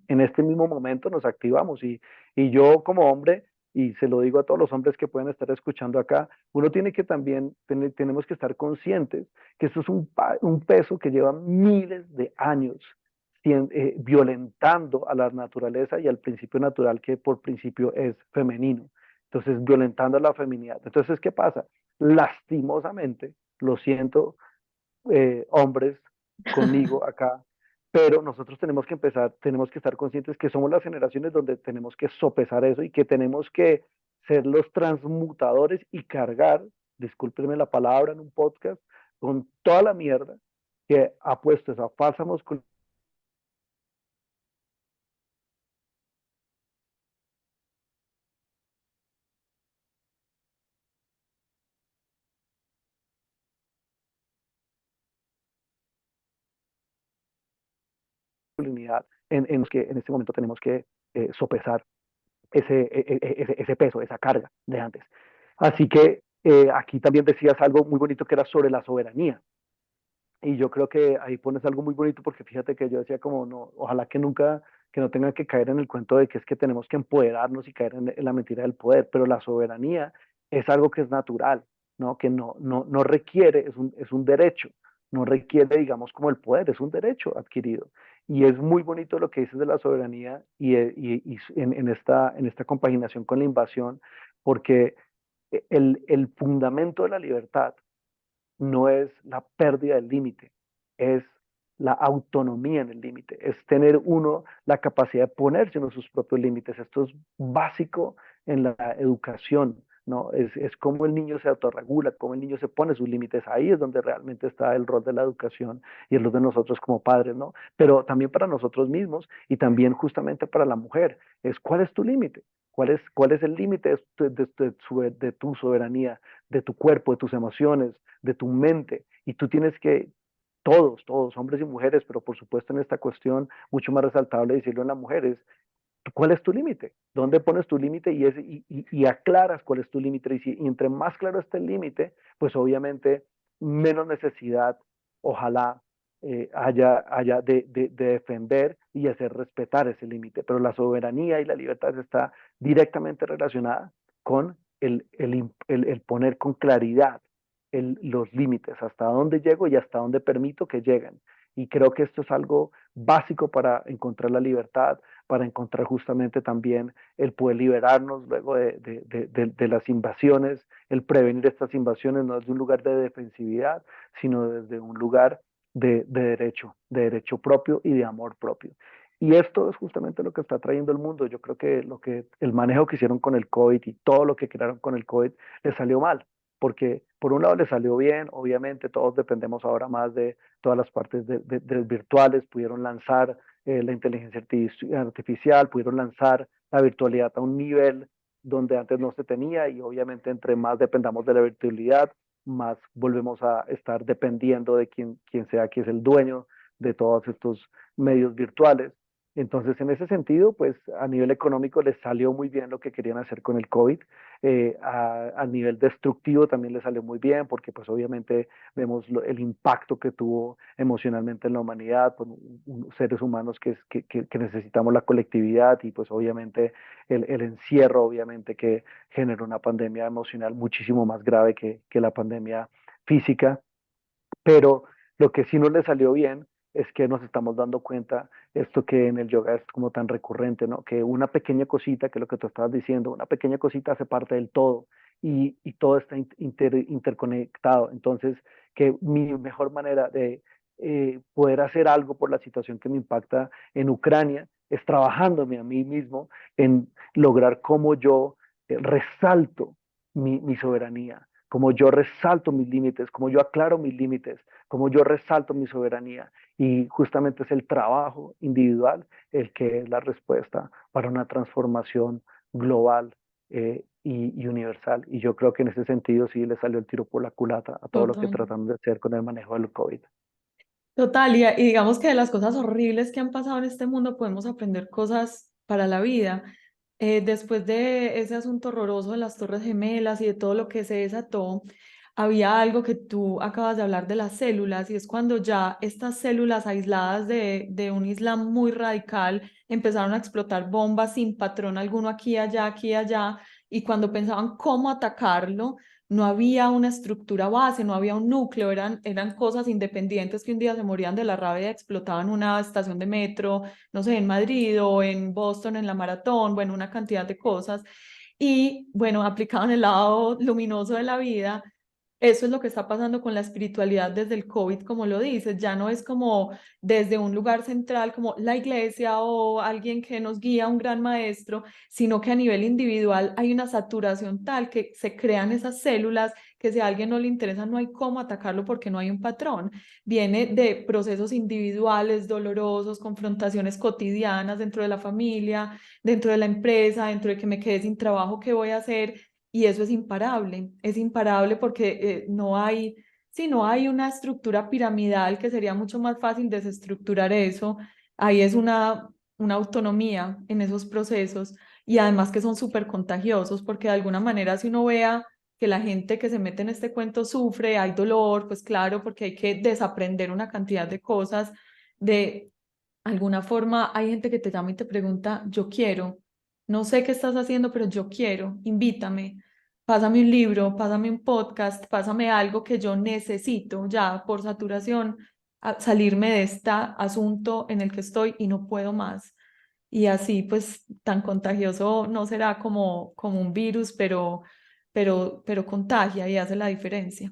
en este mismo momento nos activamos y yo como hombre y se lo digo a todos los hombres que pueden estar escuchando acá, uno tiene que también, tenemos que estar conscientes que esto es un peso que lleva miles de años violentando a la naturaleza y al principio natural que por principio es femenino. Entonces, violentando a la feminidad. Entonces, ¿qué pasa? Lastimosamente, lo siento, hombres conmigo acá, pero nosotros tenemos que empezar, tenemos que estar conscientes que somos las generaciones donde tenemos que sopesar eso y que tenemos que ser los transmutadores y cargar, discúlpenme la palabra en un podcast, con toda la mierda que ha puesto esa falsa masculinidad en los que en este momento tenemos que sopesar ese peso, esa carga de antes. Así que aquí también decías algo muy bonito que era sobre la soberanía. Y yo creo que ahí pones algo muy bonito porque fíjate que yo decía como, no, ojalá que nunca, que no tengan que caer en el cuento de que es que tenemos que empoderarnos y caer en la mentira del poder, pero la soberanía es algo que es natural, ¿no? Que no requiere, es un derecho, no requiere, digamos, como el poder, es un derecho adquirido. Y es muy bonito lo que dices de la soberanía y en esta compaginación con la invasión, porque el fundamento de la libertad no es la pérdida del límite, es la autonomía en el límite, es tener uno la capacidad de ponerse uno sus propios límites. Esto es básico en la educación, ¿no? Es como el niño se autorregula, cómo el niño se pone sus límites. Ahí es donde realmente está el rol de la educación y el rol de nosotros como padres, ¿no? Pero también para nosotros mismos y también justamente para la mujer, es cuál es tu límite. Cuál es el límite de tu soberanía, de tu cuerpo, de tus emociones, de tu mente? Y tú tienes que, todos, hombres y mujeres, pero por supuesto en esta cuestión mucho más resaltable decirlo en las mujeres, ¿cuál es tu límite? ¿Dónde pones tu límite? Y aclaras cuál es tu límite. Y entre más claro esté el límite, pues obviamente menos necesidad, ojalá, haya de defender y hacer respetar ese límite. Pero la soberanía y la libertad está directamente relacionada con el poner con claridad los límites, hasta dónde llego y hasta dónde permito que lleguen. Y creo que esto es algo básico para encontrar la libertad, para encontrar justamente también el poder liberarnos luego de las invasiones, el prevenir estas invasiones no desde un lugar de defensividad, sino desde un lugar de derecho propio y de amor propio. Y esto es justamente lo que está trayendo el mundo. Yo creo que el manejo que hicieron con el COVID y todo lo que crearon con el COVID les salió mal, porque por un lado les salió bien, obviamente todos dependemos ahora más de todas las partes virtuales, pudieron lanzar la inteligencia artificial, pudieron lanzar la virtualidad a un nivel donde antes no se tenía y obviamente entre más dependamos de la virtualidad, más volvemos a estar dependiendo de quien sea que es el dueño de todos estos medios virtuales. Entonces, en ese sentido, pues a nivel económico les salió muy bien lo que querían hacer con el COVID. A nivel destructivo también les salió muy bien porque pues obviamente vemos el impacto que tuvo emocionalmente en la humanidad, pues, seres humanos que necesitamos la colectividad y pues obviamente el encierro obviamente que generó una pandemia emocional muchísimo más grave que la pandemia física, pero lo que sí no le salió bien es que nos estamos dando cuenta, esto que en el yoga es como tan recurrente, ¿no? Que una pequeña cosita, que es lo que tú estabas diciendo, una pequeña cosita hace parte del todo y todo está interconectado. Entonces, que mi mejor manera de poder hacer algo por la situación que me impacta en Ucrania es trabajándome a mí mismo en lograr cómo yo resalto mi soberanía, como yo resalto mis límites, como yo aclaro mis límites, como yo resalto mi soberanía. Y justamente es el trabajo individual el que es la respuesta para una transformación global y universal. Y yo creo que en ese sentido sí le salió el tiro por la culata a todo lo que Total. tratamos de hacer con el manejo del COVID. Total, y digamos que de las cosas horribles que han pasado en este mundo podemos aprender cosas para la vida. Después de ese asunto horroroso de las Torres Gemelas y de todo lo que se desató, había algo que tú acabas de hablar de las células, y es cuando ya estas células aisladas de un Islam muy radical empezaron a explotar bombas sin patrón alguno aquí, allá, y cuando pensaban cómo atacarlo, no había una estructura base, no había un núcleo, eran cosas independientes que un día se morían de la rabia y explotaban una estación de metro, no sé, en Madrid o en Boston en la maratón, bueno, una cantidad de cosas. Y bueno, aplicado en el lado luminoso de la vida, eso es lo que está pasando con la espiritualidad desde el COVID, como lo dices, ya no es como desde un lugar central como la iglesia o alguien que nos guía, un gran maestro, sino que a nivel individual hay una saturación tal que se crean esas células que si a alguien no le interesa no hay cómo atacarlo porque no hay un patrón. Viene de procesos individuales, dolorosos, confrontaciones cotidianas dentro de la familia, dentro de la empresa, dentro de que me quedé sin trabajo, ¿qué voy a hacer? Y eso es imparable porque no hay, sí, no hay una estructura piramidal que sería mucho más fácil desestructurar eso. Ahí es una autonomía en esos procesos y además que son súper contagiosos porque de alguna manera si uno vea que la gente que se mete en este cuento sufre, hay dolor, pues claro, porque hay que desaprender una cantidad de cosas. De alguna forma hay gente que te llama y te pregunta, yo quiero, no sé qué estás haciendo, pero yo quiero, invítame, pásame un libro, pásame un podcast, pásame algo que yo necesito ya por saturación, salirme de este asunto en el que estoy y no puedo más. Y así, pues, tan contagioso no será como un virus, pero contagia y hace la diferencia.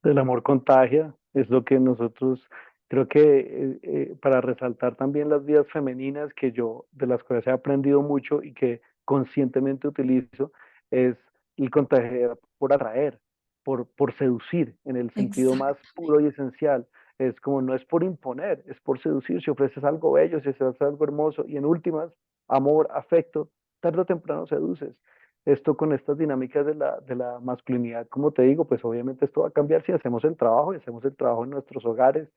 El amor contagia, es lo que nosotros, creo que para resaltar también las vías femeninas que yo, de las cuales he aprendido mucho y que conscientemente utilizo, es el contagiar por atraer, por seducir, en el sentido más Exacto. puro y esencial. Es como no es por imponer, es por seducir. Si ofreces algo bello, si ofreces algo hermoso, y en últimas, amor, afecto, tarde o temprano seduces. Esto con estas dinámicas de la masculinidad, como te digo, pues obviamente esto va a cambiar si hacemos el trabajo y hacemos el trabajo en nuestros hogares.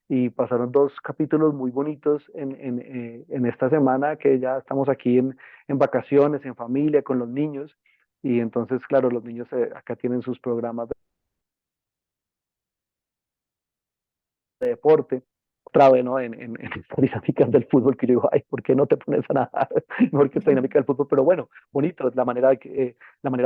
Y pasaron dos capítulos muy bonitos en esta semana que ya estamos aquí en vacaciones, en familia, con los niños. Y entonces, claro, los niños acá tienen sus programas de deporte. Otra vez, ¿no? En estas dinámicas del fútbol que yo digo, ay, ¿por qué no te pones a nadar? Mejor que esta dinámica del fútbol, pero bueno, bonito, es la manera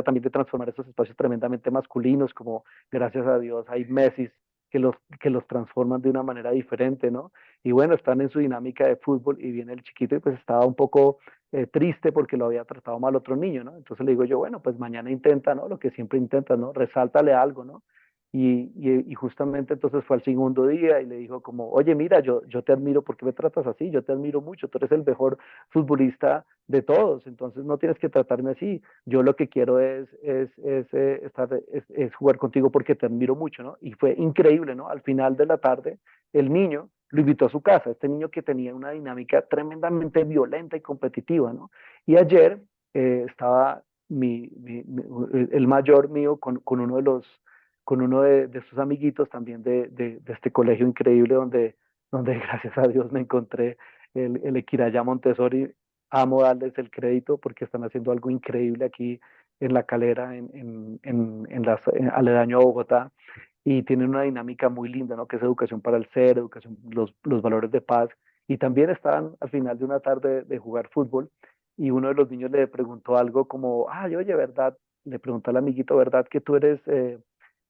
también de transformar estos espacios tremendamente masculinos, como gracias a Dios hay Messi que los transforman de una manera diferente, ¿no? Y bueno, están en su dinámica de fútbol y viene el chiquito y pues estaba un poco triste porque lo había tratado mal otro niño, ¿no? Entonces le digo yo, bueno, pues mañana intenta, ¿no? Lo que siempre intenta, ¿no? Resáltale algo, ¿no? Y justamente entonces fue al segundo día y le dijo como, oye, mira, yo te admiro, ¿por qué me tratas así? Yo te admiro mucho, tú eres el mejor futbolista de todos, entonces no tienes que tratarme así. Yo lo que quiero es jugar contigo porque te admiro mucho, ¿no? Y fue increíble, ¿no? Al final de la tarde, el niño lo invitó a su casa, este niño que tenía una dinámica tremendamente violenta y competitiva, ¿no? Y ayer estaba el mayor mío con uno de los con uno de sus amiguitos también de este colegio increíble donde gracias a Dios me encontré el Equiraya Montessori. Amo darles el crédito porque están haciendo algo increíble aquí en La Calera, aledaño a Bogotá, y tienen una dinámica muy linda, ¿no? Que es educación para el ser, educación, los valores de paz, y también estaban al final de una tarde de jugar fútbol, y uno de los niños le preguntó algo como, ay, oye, ¿verdad? Le preguntó al amiguito, ¿verdad que tú eres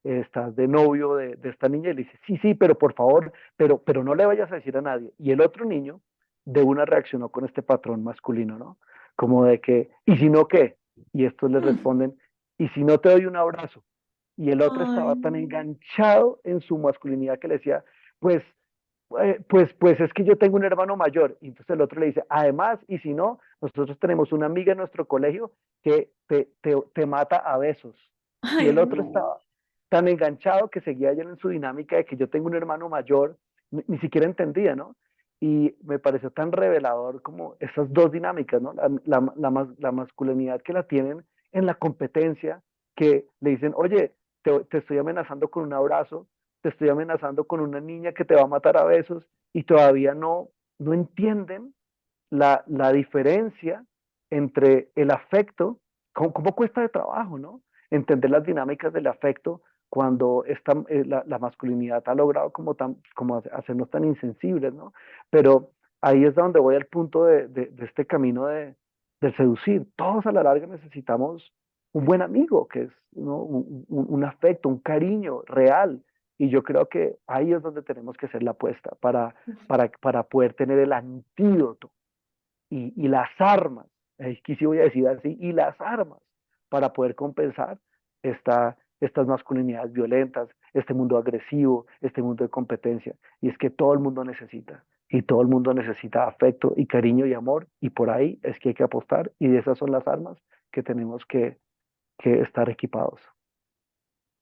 estás de novio de esta niña? Y le dice, sí, sí, pero por favor, pero no le vayas a decir a nadie. Y el otro niño de una reaccionó con este patrón masculino, ¿no? Como de que, ¿y si no qué? Y estos le Mm. responden, ¿y si no te doy un abrazo? Y el otro Ay, estaba tan no. enganchado en su masculinidad que le decía, pues, pues es que yo tengo un hermano mayor. Y entonces el otro le dice, además, y si no, nosotros tenemos una amiga en nuestro colegio que te mata a besos. Y Ay, el otro no. estaba tan enganchado que seguía ya en su dinámica de que yo tengo un hermano mayor, ni siquiera entendía, ¿no? Y me pareció tan revelador como esas dos dinámicas, ¿no? La masculinidad que la tienen en la competencia, que le dicen, oye, te estoy amenazando con un abrazo, te estoy amenazando con una niña que te va a matar a besos, y todavía no entienden la diferencia entre el afecto, cómo cuesta de trabajo, ¿no? Entender las dinámicas del afecto cuando la masculinidad ha logrado como hacernos tan insensibles, ¿no? Pero ahí es donde voy al punto de este camino del seducir. Todos a la larga necesitamos un buen amigo, que es, ¿no? Un afecto, un cariño real. Y yo creo que ahí es donde tenemos que hacer la apuesta para poder tener el antídoto y las armas, aquí sí voy a decir así, y las armas para poder compensar estas masculinidades violentas, este mundo agresivo, este mundo de competencia. Y es que todo el mundo necesita, y todo el mundo necesita afecto y cariño y amor, y por ahí es que hay que apostar, y de esas son las armas que tenemos que estar equipados.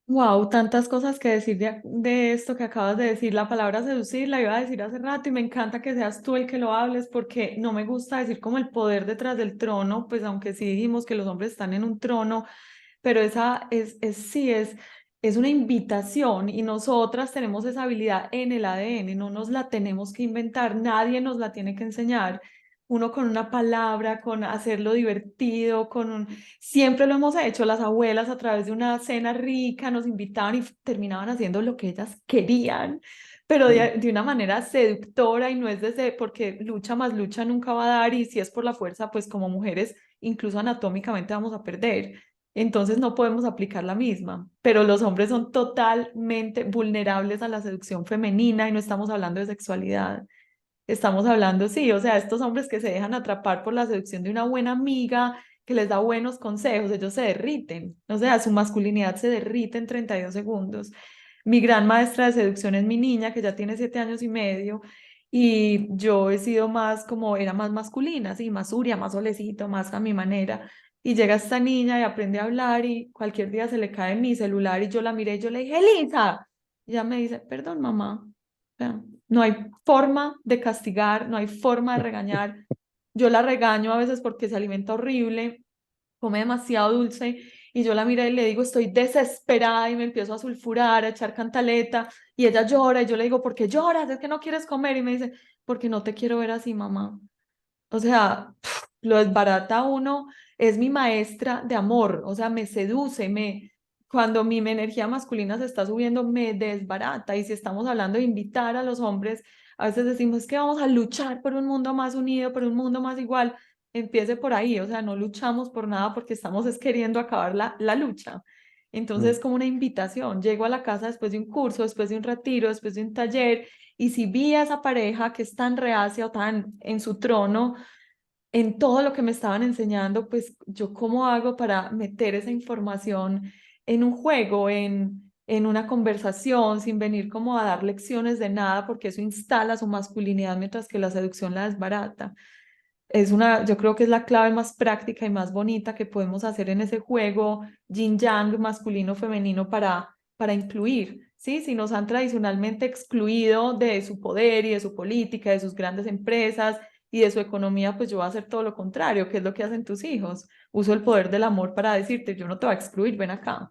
Wow, tantas cosas que decir de esto que acabas de decir. La palabra seducir la iba a decir hace rato y me encanta que seas tú el que lo hables porque no me gusta decir como el poder detrás del trono, pues aunque sí dijimos que los hombres están en un trono, pero esa es una invitación y nosotras tenemos esa habilidad en el ADN, no nos la tenemos que inventar, nadie nos la tiene que enseñar. Uno con una palabra, con hacerlo divertido, siempre lo hemos hecho. Las abuelas a través de una cena rica nos invitaban y terminaban haciendo lo que ellas querían, pero Sí, de una manera seductora y no es desde, porque lucha más lucha nunca va a dar y si es por la fuerza, pues como mujeres, incluso anatómicamente vamos a perder. Entonces no podemos aplicar la misma, pero los hombres son totalmente vulnerables a la seducción femenina y no estamos hablando de sexualidad. Estamos hablando, sí, o sea, estos hombres que se dejan atrapar por la seducción de una buena amiga que les da buenos consejos, ellos se derriten, o sea, su masculinidad se derrite en 32 segundos. Mi gran maestra de seducción es mi niña, que ya tiene 7 años y medio, y yo he sido más como, era más masculina, sí, más suria, más solecito, más a mi manera. Y llega esta niña y aprende a hablar y cualquier día se le cae mi celular y yo la miré y yo le dije, Elisa, y ella me dice, perdón, mamá. O sea, no hay forma de castigar, no hay forma de regañar. Yo la regaño a veces porque se alimenta horrible, come demasiado dulce y yo la miro y le digo, estoy desesperada y me empiezo a sulfurar, a echar cantaleta y ella llora y yo le digo, ¿por qué lloras? Es que no quieres comer y me dice, porque no te quiero ver así, mamá. O sea, lo desbarata a uno, es mi maestra de amor, o sea, me seduce, cuando mi energía masculina se está subiendo, me desbarata. Y si estamos hablando de invitar a los hombres, a veces decimos que vamos a luchar por un mundo más unido, por un mundo más igual. Empiece por ahí, o sea, no luchamos por nada porque estamos es queriendo acabar la lucha. Entonces mm, es como una invitación. Llego a la casa después de un curso, después de un retiro, después de un taller, y si vi a esa pareja que es tan reacia o tan en su trono, en todo lo que me estaban enseñando, pues yo cómo hago para meter esa información en un juego, en una conversación, sin venir como a dar lecciones de nada, porque eso instala su masculinidad mientras que la seducción la desbarata. Yo creo que es la clave más práctica y más bonita que podemos hacer en ese juego yin-yang, masculino-femenino, para incluir, ¿sí? Si nos han tradicionalmente excluido de su poder y de su política, de sus grandes empresas y de su economía, pues yo voy a hacer todo lo contrario, que es lo que hacen tus hijos. Uso el poder del amor para decirte, yo no te voy a excluir, ven acá,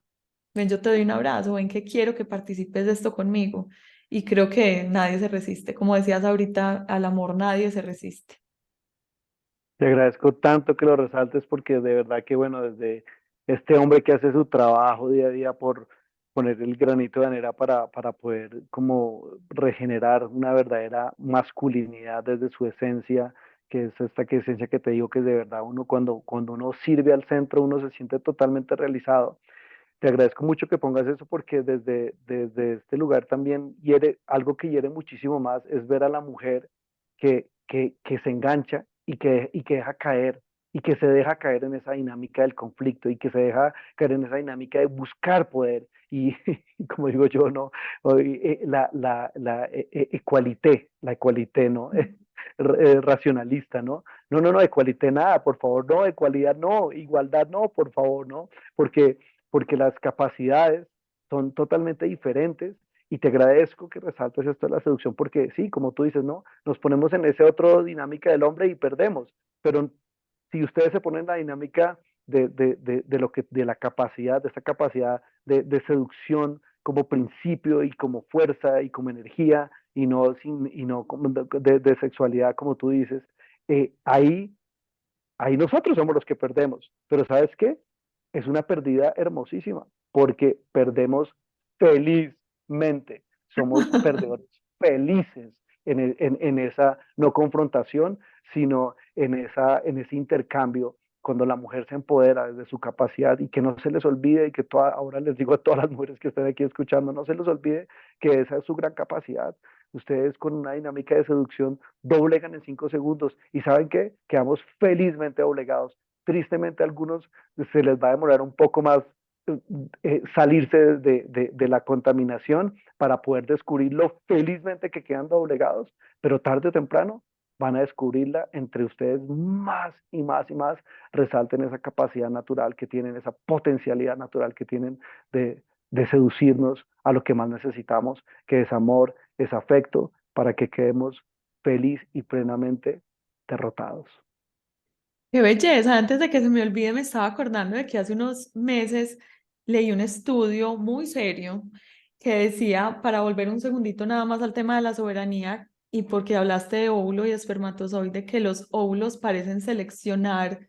ven, yo te doy un abrazo, ven que quiero que participes de esto conmigo. Y creo que nadie se resiste, como decías ahorita, al amor nadie se resiste. Te agradezco tanto que lo resaltes porque de verdad que, bueno, desde este hombre que hace su trabajo día a día por poner el granito de arena para poder como regenerar una verdadera masculinidad desde su esencia, que es esta que esencia que te digo que de verdad uno cuando uno sirve al centro uno se siente totalmente realizado. Te agradezco mucho que pongas eso porque desde este lugar también algo que hiere muchísimo más es ver a la mujer que se engancha y que deja caer y que se deja caer en esa dinámica del conflicto y que se deja caer en esa dinámica de buscar poder y, y como digo yo, ¿no? La equalité, ¿no? Racionalista, ¿no? No, no, no, equalité nada, por favor, no, ecualidad no, igualdad no, por favor, no, porque las capacidades son totalmente diferentes y te agradezco que resaltes esto de la seducción porque sí, como tú dices, ¿no? Nos ponemos en esa otra dinámica del hombre y perdemos, pero si ustedes se ponen en la dinámica de la capacidad, de esa capacidad de seducción como principio y como fuerza y como energía y no como de sexualidad, como tú dices, ahí nosotros somos los que perdemos. Pero ¿sabes qué? Es una pérdida hermosísima, porque perdemos felizmente. Somos perdedores felices. en esa no confrontación, sino en ese intercambio, cuando la mujer se empodera desde su capacidad y que no se les olvide, y que ahora les digo a todas las mujeres que están aquí escuchando, no se les olvide que esa es su gran capacidad. Ustedes con una dinámica de seducción doblegan en 5 segundos y ¿saben qué? Quedamos felizmente doblegados. Tristemente a algunos se les va a demorar un poco más salirse de la contaminación para poder descubrirlo felizmente que quedan doblegados, pero tarde o temprano van a descubrirla entre ustedes más y más y más, resalten esa capacidad natural que tienen, esa potencialidad natural que tienen de seducirnos a lo que más necesitamos, que es amor, es afecto, para que quedemos feliz y plenamente derrotados. Qué belleza. Antes de que se me olvide, me estaba acordando de que hace unos meses leí un estudio muy serio que decía, para volver un segundito nada más al tema de la soberanía, y porque hablaste de óvulo y espermatozoide, que los óvulos parecen seleccionar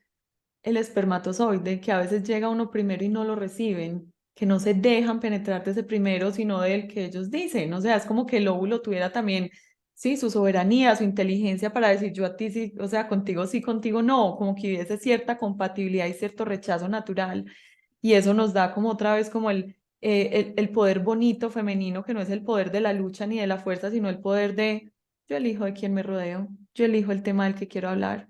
el espermatozoide, que a veces llega uno primero y no lo reciben, que no se dejan penetrar desde primero, sino del que ellos dicen. O sea, es como que el óvulo tuviera también, sí, su soberanía, su inteligencia para decir yo a ti sí, o sea, contigo sí, contigo no, como que hubiese cierta compatibilidad y cierto rechazo natural. Y eso nos da como otra vez como el poder bonito femenino, que no es el poder de la lucha ni de la fuerza, sino el poder de yo elijo de quién me rodeo, yo elijo el tema del que quiero hablar.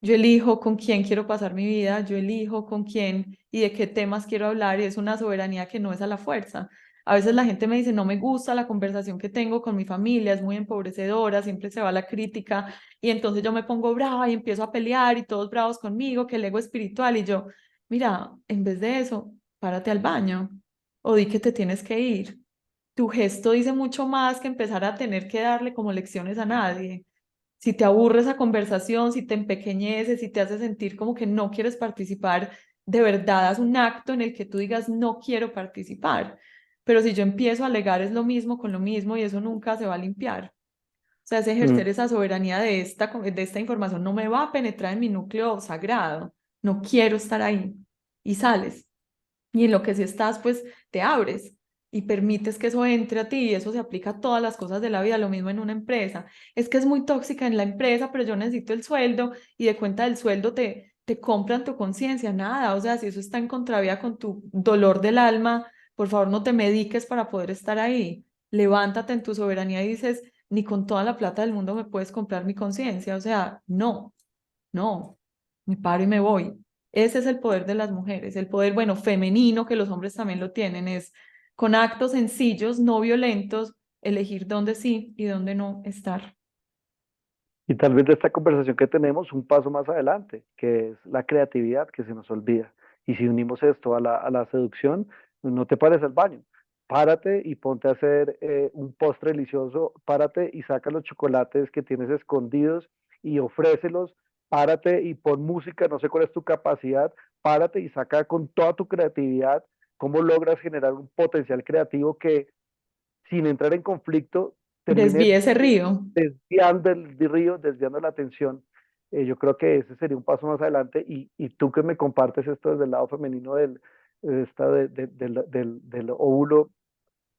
Yo elijo con quién quiero pasar mi vida, yo elijo con quién y de qué temas quiero hablar, y es una soberanía que no es a la fuerza. A veces la gente me dice, no me gusta la conversación que tengo con mi familia, es muy empobrecedora, siempre se va la crítica, y entonces yo me pongo brava y empiezo a pelear y todos bravos conmigo, que el ego espiritual, y yo, mira, en vez de eso, párate al baño o di que te tienes que ir. Tu gesto dice mucho más que empezar a tener que darle como lecciones a nadie. Si te aburre esa conversación, si te empequeñeces, si te hace sentir como que no quieres participar, de verdad haz un acto en el que tú digas no quiero participar. Pero si yo empiezo a alegar es lo mismo con lo mismo, y eso nunca se va a limpiar. O sea, es ejercer Mm. esa soberanía de esta información. No me va a penetrar en mi núcleo sagrado. No quiero estar ahí. Y sales. Y en lo que sí estás, pues te abres y permites que eso entre a ti, y eso se aplica a todas las cosas de la vida, lo mismo en una empresa. Es que es muy tóxica en la empresa, pero yo necesito el sueldo, y de cuenta del sueldo te compran tu conciencia, nada. O sea, si eso está en contravía con tu dolor del alma, por favor no te mediques para poder estar ahí. Levántate en tu soberanía y dices, ni con toda la plata del mundo me puedes comprar mi conciencia. O sea, no. No, me paro y me voy. Ese es el poder de las mujeres, el poder, bueno, femenino, que los hombres también lo tienen, es con actos sencillos, no violentos, elegir dónde sí y dónde no estar. Y tal vez de esta conversación que tenemos, un paso más adelante, que es la creatividad que se nos olvida. Y si unimos esto a a la seducción, no te pares al baño. Párate y ponte a hacer un postre delicioso. Párate y saca los chocolates que tienes escondidos y ofrécelos. Párate y pon música, no sé cuál es tu capacidad. Párate y saca con toda tu creatividad cómo logras generar un potencial creativo que, sin entrar en conflicto, termine Desvíe ese río. desviando el río, desviando la atención. Yo creo que ese sería un paso más adelante, y tú que me compartes esto desde el lado femenino del óvulo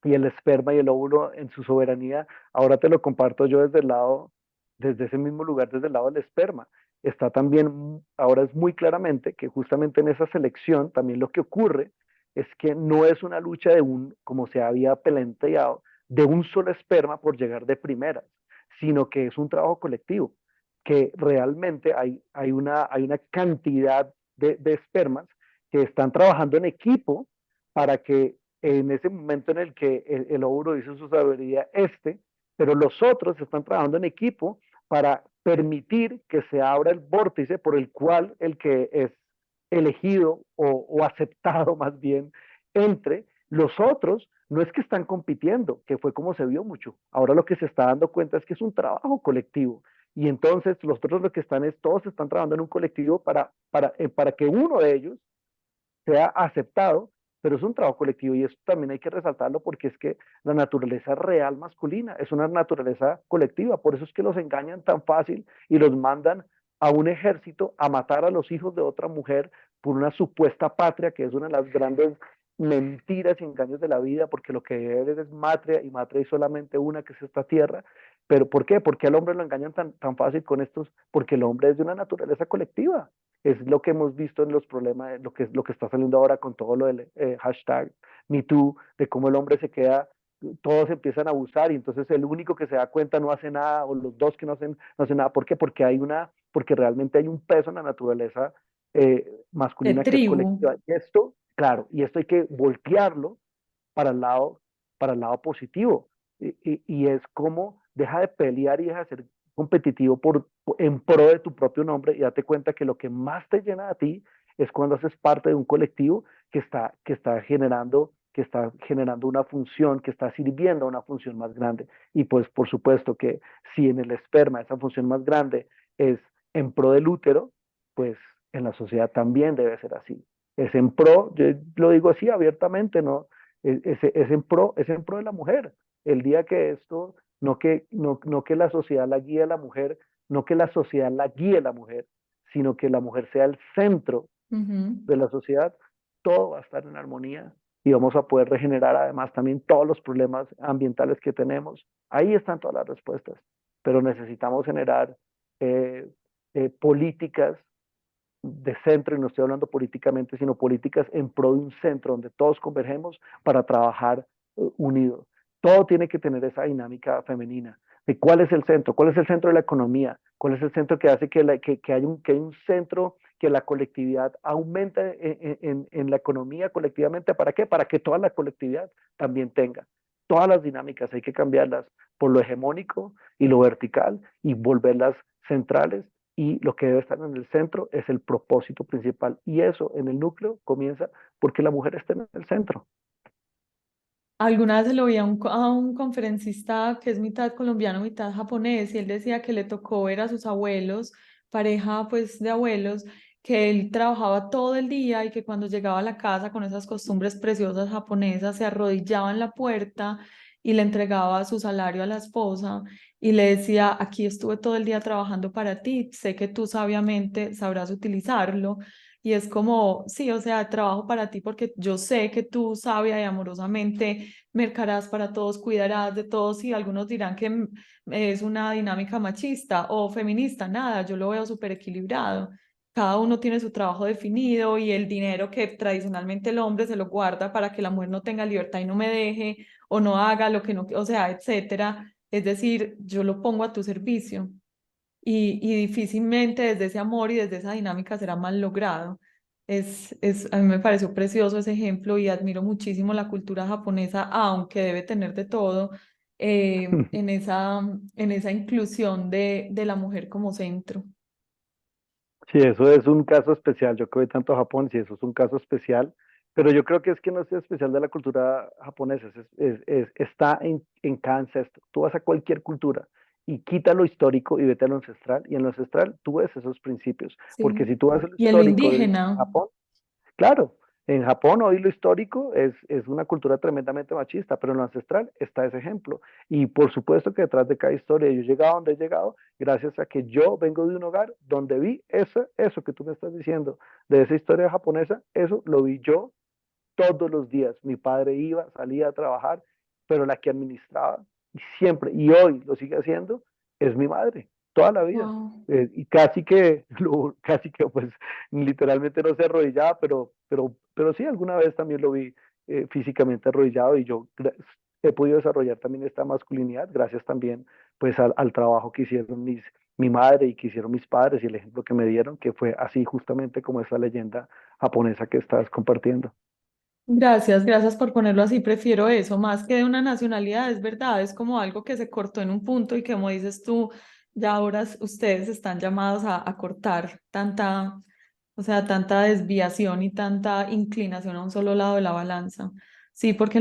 y el esperma y el óvulo en su soberanía, ahora te lo comparto yo desde el lado, desde ese mismo lugar, desde el lado del esperma. Está también, ahora es muy claramente que justamente en esa selección también lo que ocurre es que no es una lucha de como se había planteado, de un solo esperma por llegar de primeras, sino que es un trabajo colectivo, que realmente hay una cantidad de espermas que están trabajando en equipo para que en ese momento en el que el óvulo dice su sabiduría pero los otros están trabajando en equipo para permitir que se abra el vórtice por el cual el que es elegido o aceptado más bien entre los otros. No es que están compitiendo, que fue como se vio mucho. Ahora lo que se está dando cuenta es que es un trabajo colectivo. Y entonces los otros lo que están es, todos están trabajando en un colectivo para que uno de ellos sea aceptado, pero es un trabajo colectivo, y eso también hay que resaltarlo, porque es que la naturaleza real masculina es una naturaleza colectiva. Por eso es que los engañan tan fácil y los mandan a un ejército a matar a los hijos de otra mujer por una supuesta patria, que es una de las grandes mentiras y engaños de la vida, porque lo que eres es matria y matria hay solamente una que es esta tierra. ¿Pero por qué? ¿Por qué al hombre lo engañan tan fácil con estos? Porque el hombre es de una naturaleza colectiva. Es lo que hemos visto en los problemas, lo que está saliendo ahora con todo lo del hashtag MeToo, de cómo el hombre se queda, todos empiezan a abusar y entonces el único que se da cuenta no hace nada, o los dos que no hacen nada. ¿Por qué? Porque realmente hay un peso en la naturaleza de masculina que es tribu. colectiva. Y esto, claro, y esto hay que voltearlo para el lado, para el lado positivo. Y es como deja de pelear y deja de ser competitivo en pro de tu propio nombre y date cuenta que lo que más te llena a ti es cuando haces parte de un colectivo que está generando una función, que está sirviendo a una función más grande. Y pues por supuesto que si en el esperma esa función más grande es en pro del útero, pues en la sociedad también debe ser así. Es en pro, yo lo digo así abiertamente, ¿no? Es en pro de la mujer. El día que esto, no que la sociedad la guíe a la mujer, no que la sociedad la guíe a la mujer, sino que la mujer sea el centro Ujú. de la sociedad, todo va a estar en armonía y vamos a poder regenerar además también todos los problemas ambientales que tenemos. Ahí están todas las respuestas, pero necesitamos generar eh, políticas de centro, y no estoy hablando políticamente, sino políticas en pro de un centro donde todos convergemos para trabajar unidos. Todo tiene que tener esa dinámica femenina. ¿De cuál es el centro? ¿Cuál es el centro de la economía? ¿Cuál es el centro que hace que hay un centro, que la colectividad aumente en la economía colectivamente? ¿Para qué? Para que toda la colectividad también tenga. Todas las dinámicas hay que cambiarlas por lo hegemónico y lo vertical y volverlas centrales, y lo que debe estar en el centro es el propósito principal. Y eso en el núcleo comienza porque la mujer está en el centro. Alguna vez se lo vi a un conferencista que es mitad colombiano, mitad japonés, y él decía que le tocó ver a sus abuelos, pareja pues de abuelos, que él trabajaba todo el día y que cuando llegaba a la casa con esas costumbres preciosas japonesas, se arrodillaba en la puerta y le entregaba su salario a la esposa y le decía, aquí estuve todo el día trabajando para ti, sé que tú sabiamente sabrás utilizarlo. Y es como, sí, o sea, trabajo para ti porque yo sé que tú sabia y amorosamente mercarás para todos, cuidarás de todos, y algunos dirán que es una dinámica machista o feminista. Nada, yo lo veo súper equilibrado. Cada uno tiene su trabajo definido y el dinero que tradicionalmente el hombre se lo guarda para que la mujer no tenga libertad y no me deje o no haga lo que no, o sea, etcétera. Es decir, yo lo pongo a tu servicio y difícilmente desde ese amor y desde esa dinámica será mal logrado. A mí me pareció precioso ese ejemplo y admiro muchísimo la cultura japonesa, aunque debe tener de todo, en esa inclusión de la mujer como centro. Sí, eso es un caso especial. Yo que voy tanto a Japón, sí, eso es un caso especial, pero yo creo que es que no es especial de la cultura japonesa, está en cada ancestro. Tú vas a cualquier cultura y quita lo histórico y vete a lo ancestral, y en lo ancestral tú ves esos principios, porque Sí. si tú vas a lo Y en lo histórico de indígena, Japón, claro, en Japón hoy lo histórico es una cultura tremendamente machista, pero en lo ancestral está ese ejemplo. Y por supuesto que detrás de cada historia yo he llegado a donde he llegado gracias a que yo vengo de un hogar donde vi eso que tú me estás diciendo, de esa historia japonesa, eso lo vi yo todos los días. Mi padre iba, salía a trabajar, pero la que administraba siempre, y hoy lo sigue haciendo, es mi madre, toda la vida. wow. Y casi que pues literalmente no se arrodillaba, pero sí, alguna vez también lo vi físicamente arrodillado, y yo he podido desarrollar también esta masculinidad gracias también pues al trabajo que hicieron mi madre y que hicieron mis padres, y el ejemplo que me dieron, que fue así justamente como esa leyenda japonesa que estás compartiendo. Gracias, gracias por ponerlo así. Prefiero eso más que de una nacionalidad, es verdad, es como algo que se cortó en un punto y que, como dices tú, ya ahora ustedes están llamados a cortar tanta, o sea, tanta desviación y tanta inclinación a un solo lado de la balanza. Sí, porque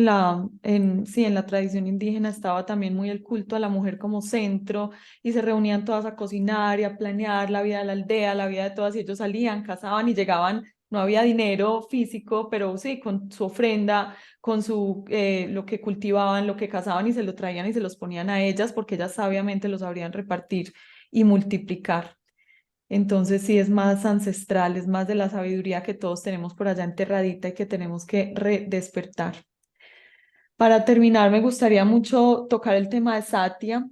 sí, en la tradición indígena estaba también muy el culto a la mujer como centro y se reunían todas a cocinar y a planear la vida de la aldea, la vida de todas, y ellos salían, cazaban y llegaban. No había dinero físico, pero sí, con su ofrenda, con lo que cultivaban, lo que cazaban, y se lo traían y se los ponían a ellas porque ellas sabiamente lo sabrían repartir y multiplicar. Entonces sí es más ancestral, es más de la sabiduría que todos tenemos por allá enterradita y que tenemos que redespertar. Para terminar, me gustaría mucho tocar el tema de Satya.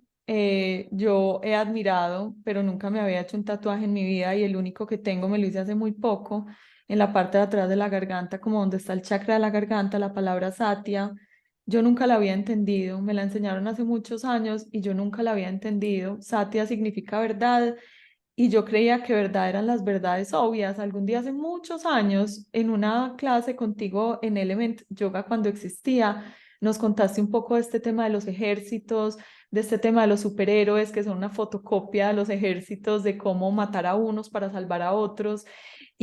Yo he admirado, pero nunca me había hecho un tatuaje en mi vida y el único que tengo me lo hice hace muy poco, en la parte de atrás de la garganta, como donde está el chakra de la garganta, la palabra Satya. Yo nunca la había entendido, me la enseñaron hace muchos años y yo nunca la había entendido. Satya significa verdad y yo creía que verdad eran las verdades obvias. Algún día hace muchos años, en una clase contigo en Element Yoga cuando existía, nos contaste un poco de este tema de los ejércitos, de este tema de los superhéroes que son una fotocopia de los ejércitos, de cómo matar a unos para salvar a otros.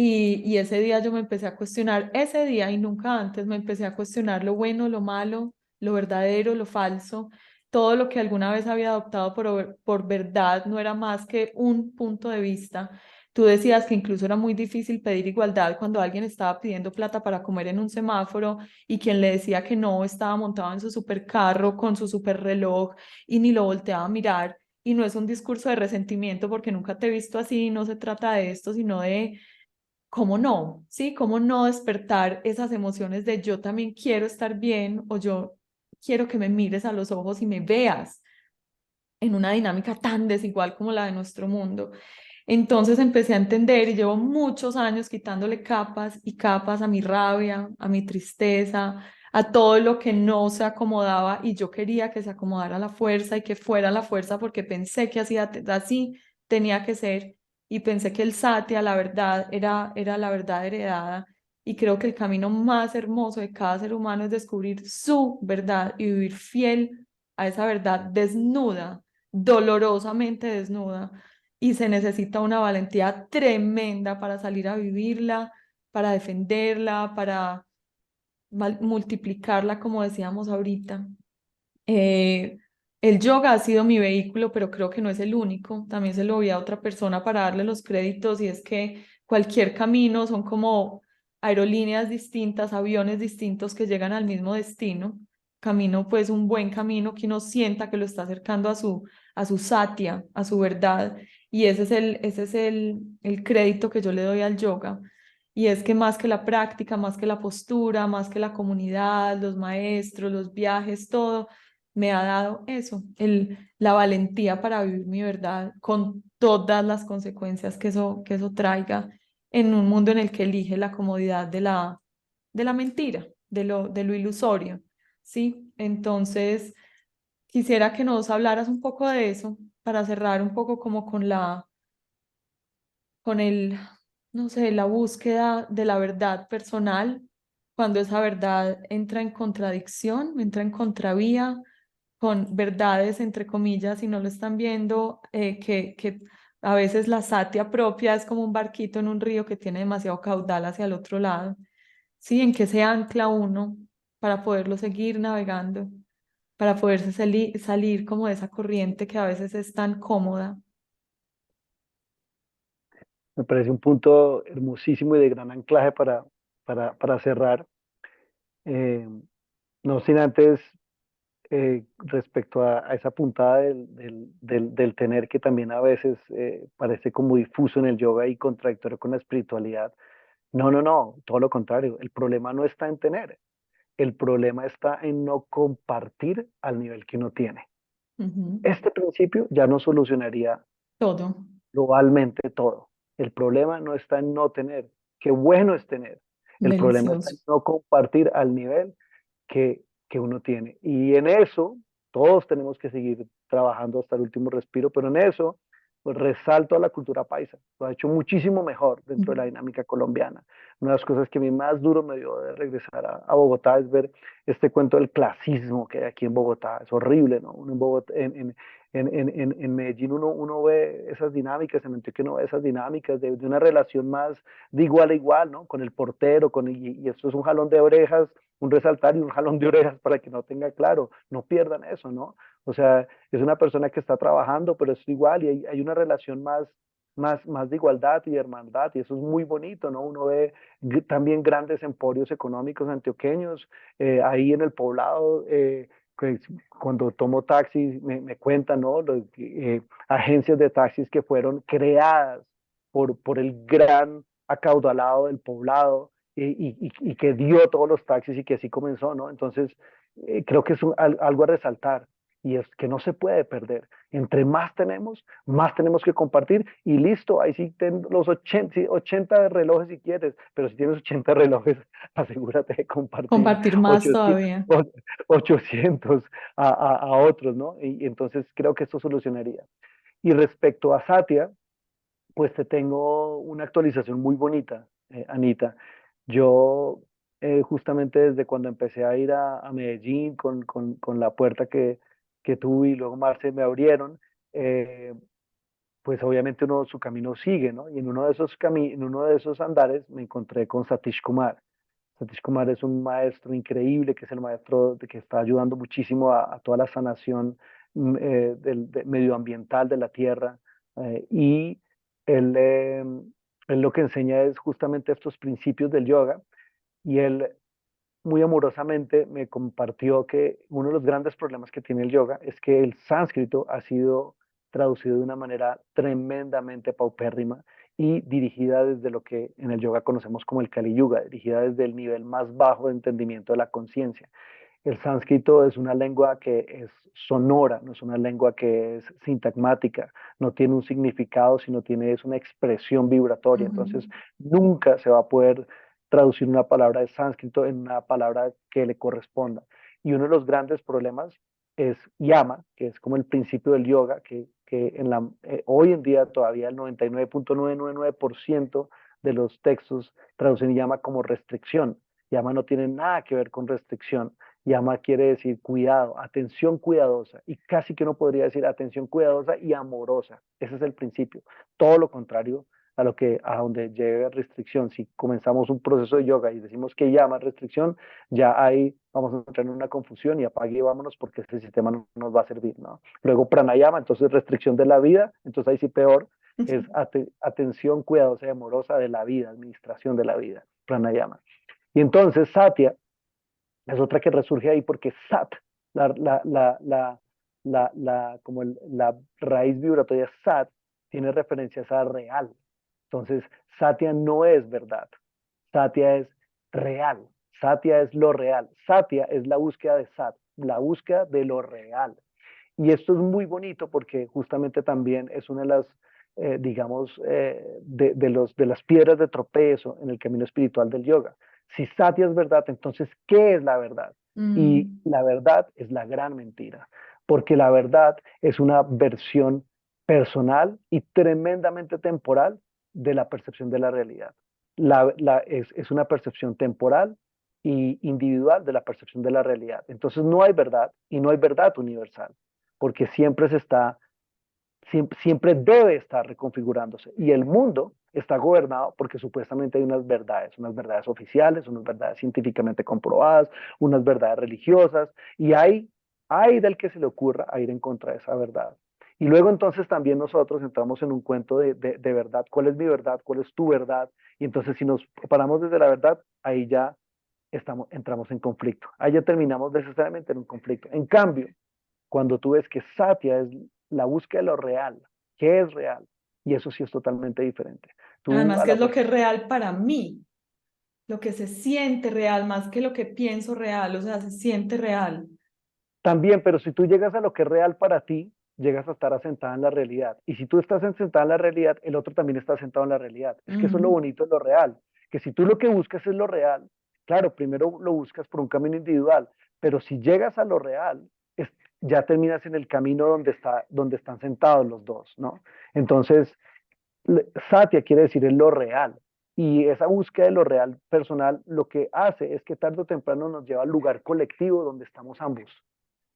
Y ese día yo me empecé a cuestionar, ese día y nunca antes me empecé a cuestionar lo bueno, lo malo, lo verdadero, lo falso. Todo lo que alguna vez había adoptado por verdad no era más que un punto de vista. Tú decías que incluso era muy difícil pedir igualdad cuando alguien estaba pidiendo plata para comer en un semáforo y quien le decía que no estaba montado en su supercarro con su superreloj y ni lo volteaba a mirar. Y no es un discurso de resentimiento porque nunca te he visto así, no se trata de esto, sino de cómo no, ¿sí? Cómo no despertar esas emociones de yo también quiero estar bien o yo quiero que me mires a los ojos y me veas en una dinámica tan desigual como la de nuestro mundo. Entonces empecé a entender y llevo muchos años quitándole capas y capas a mi rabia, a mi tristeza, a todo lo que no se acomodaba y yo quería que se acomodara a la fuerza y que fuera la fuerza porque pensé que así tenía que ser y pensé que el satya, la verdad, era la verdad heredada y creo que el camino más hermoso de cada ser humano es descubrir su verdad y vivir fiel a esa verdad desnuda, dolorosamente desnuda y se necesita una valentía tremenda para salir a vivirla, para defenderla, para multiplicarla, como decíamos ahorita. Eh, el yoga ha sido mi vehículo, pero creo que no es el único. También se lo vi a otra persona para darle los créditos y es que cualquier camino son como aerolíneas distintas, aviones distintos que llegan al mismo destino. Camino, pues un buen camino que uno sienta que lo está acercando a su satya, a su verdad. Y ese es el crédito que yo le doy al yoga. Y es que más que la práctica, más que la postura, más que la comunidad, los maestros, los viajes, todo me ha dado eso, la valentía para vivir mi verdad con todas las consecuencias que eso traiga en un mundo en el que elige la comodidad de la mentira, de lo ilusorio, ¿sí? Entonces, quisiera que nos hablaras un poco de eso para cerrar un poco como con con el, no sé, la búsqueda de la verdad personal, cuando esa verdad entra en contradicción, entra en contravía con verdades, entre comillas, y no lo están viendo, que a veces la satia propia es como un barquito en un río que tiene demasiado caudal hacia el otro lado. ¿Sí? ¿En qué se ancla uno para poderlo seguir navegando, para poderse salir como de esa corriente que a veces es tan cómoda? Me parece un punto hermosísimo y de gran anclaje para cerrar. Eh, no sin antes, respecto a esa puntada del tener que también a veces parece como difuso en el yoga y contradictorio con la espiritualidad. No, no, no, todo lo contrario. El problema no está en tener, el problema está en no compartir al nivel que uno tiene. Ujú. Este principio ya no solucionaría Todo, globalmente todo. El problema no está en no tener, qué bueno es tener. El problema está en delicioso. no compartir al nivel que uno tiene. Y en eso, todos tenemos que seguir trabajando hasta el último respiro, pero en eso, pues resalto a la cultura paisa. Lo ha hecho muchísimo mejor dentro de la dinámica colombiana. Una de las cosas que a mí más duro me dio de regresar a Bogotá es ver este cuento del clasismo que hay aquí en Bogotá. Es horrible, ¿no? Uno en Bogotá, en Medellín uno ve esas dinámicas, en Antioquia uno ve esas dinámicas de una relación más de igual a igual, ¿no? Con el portero, y esto es un jalón de orejas, un resaltar y un jalón de orejas para que no tenga claro, no pierdan eso, ¿no? O sea, es una persona que está trabajando, pero es igual y hay una relación más de igualdad y de hermandad, y eso es muy bonito, ¿no? Uno ve también grandes emporios económicos antioqueños ahí en el poblado. Que cuando tomo taxis me cuentan, ¿no? Agencias de taxis que fueron creadas por el gran acaudalado del poblado y que dio todos los taxis y que así comenzó, ¿no? Entonces, creo que es algo a resaltar y es que no se puede perder. Entre más tenemos que compartir y listo, ahí sí ten los 80, sí, 80 relojes si quieres, pero si tienes 80 relojes, asegúrate de compartir Compartir más 800, todavía. 800 a otros, ¿no? Y entonces creo que esto solucionaría. Y respecto a Satya, pues te tengo una actualización muy bonita, Anita. Yo justamente desde cuando empecé a ir a Medellín con la puerta que tuve y luego Marce me abrieron, eh, pues obviamente uno su camino sigue, ¿no? Y en uno de en uno de esos andares me encontré con Satish Kumar. Satish Kumar es un maestro increíble, que es el maestro que está ayudando muchísimo a toda la sanación medioambiental de la tierra. Y él, él lo que enseña es justamente estos principios del yoga. Y él muy amorosamente me compartió que uno de los grandes problemas que tiene el yoga es que el sánscrito ha sido traducido de una manera tremendamente paupérrima y dirigida desde lo que en el yoga conocemos como el Kali Yuga, dirigida desde el nivel más bajo de entendimiento de la conciencia. El sánscrito es una lengua que es sonora, no es una lengua que es sintagmática, no tiene un significado, sino tiene es una expresión vibratoria. Ujú. Entonces, nunca se va a poder traducir una palabra de sánscrito en una palabra que le corresponda. Y uno de los grandes problemas es yama, que es como el principio del yoga, que hoy en día todavía el 99.999% de los textos traducen yama como restricción. Yama no tiene nada que ver con restricción. Yama quiere decir cuidado, atención cuidadosa, y casi que uno podría decir atención cuidadosa y amorosa. Ese es el principio. Todo lo contrario a donde llegue restricción. Si comenzamos un proceso de yoga y decimos que llama restricción, ya ahí vamos a entrar en una confusión y apague y vámonos porque ese sistema no nos va a servir, ¿no? Luego pranayama, entonces restricción de la vida, entonces ahí sí peor, es atención cuidadosa y amorosa de la vida, administración de la vida, pranayama. Y entonces Satya es otra que resurge ahí porque Sat, la, la, la, la, la raíz vibratoria Sat, tiene referencias a real. Entonces, Satya no es verdad. Satya es real. Satya es lo real. Satya es la búsqueda de Sat, la búsqueda de lo real. Y esto es muy bonito porque justamente también es una de las, digamos, de las piedras de tropezo en el camino espiritual del yoga. Si Satya es verdad, entonces, ¿qué es la verdad? Y Mm. la verdad es la gran mentira, porque la verdad es una versión personal y tremendamente temporal de la percepción de la realidad. Es una percepción temporal y individual de la percepción de la realidad. Entonces no hay verdad y no hay verdad universal porque siempre debe estar reconfigurándose. Y el mundo está gobernado porque supuestamente hay unas verdades oficiales, unas verdades científicamente comprobadas, unas verdades religiosas, y hay del que se le ocurra a ir en contra de esa verdad. Y luego entonces también nosotros entramos en un cuento de verdad. ¿Cuál es mi verdad? ¿Cuál es tu verdad? Y entonces si nos paramos desde la verdad, ahí ya entramos en conflicto. Ahí ya terminamos necesariamente en un conflicto. En cambio, cuando tú ves que Satya es la búsqueda de lo real, ¿qué es real? Y eso sí es totalmente diferente. Tú Además, a ¿qué la es lo que fuerza es real para mí? Lo que se siente real, más que lo que pienso real, o sea, se siente real. también, pero si tú llegas a lo que es real para ti, llegas a estar asentada en la realidad. Y si tú estás sentada en la realidad, el otro también está sentado en la realidad. Es que eso es lo Ujú. bonito de lo real, que si tú lo que buscas es lo real, claro, primero lo buscas por un camino individual, pero si llegas a lo real, ya terminas en el camino donde están sentados los dos, ¿no? Entonces, Satya quiere decir es lo real. Y esa búsqueda de lo real personal lo que hace es que tarde o temprano nos lleva al lugar colectivo donde estamos ambos.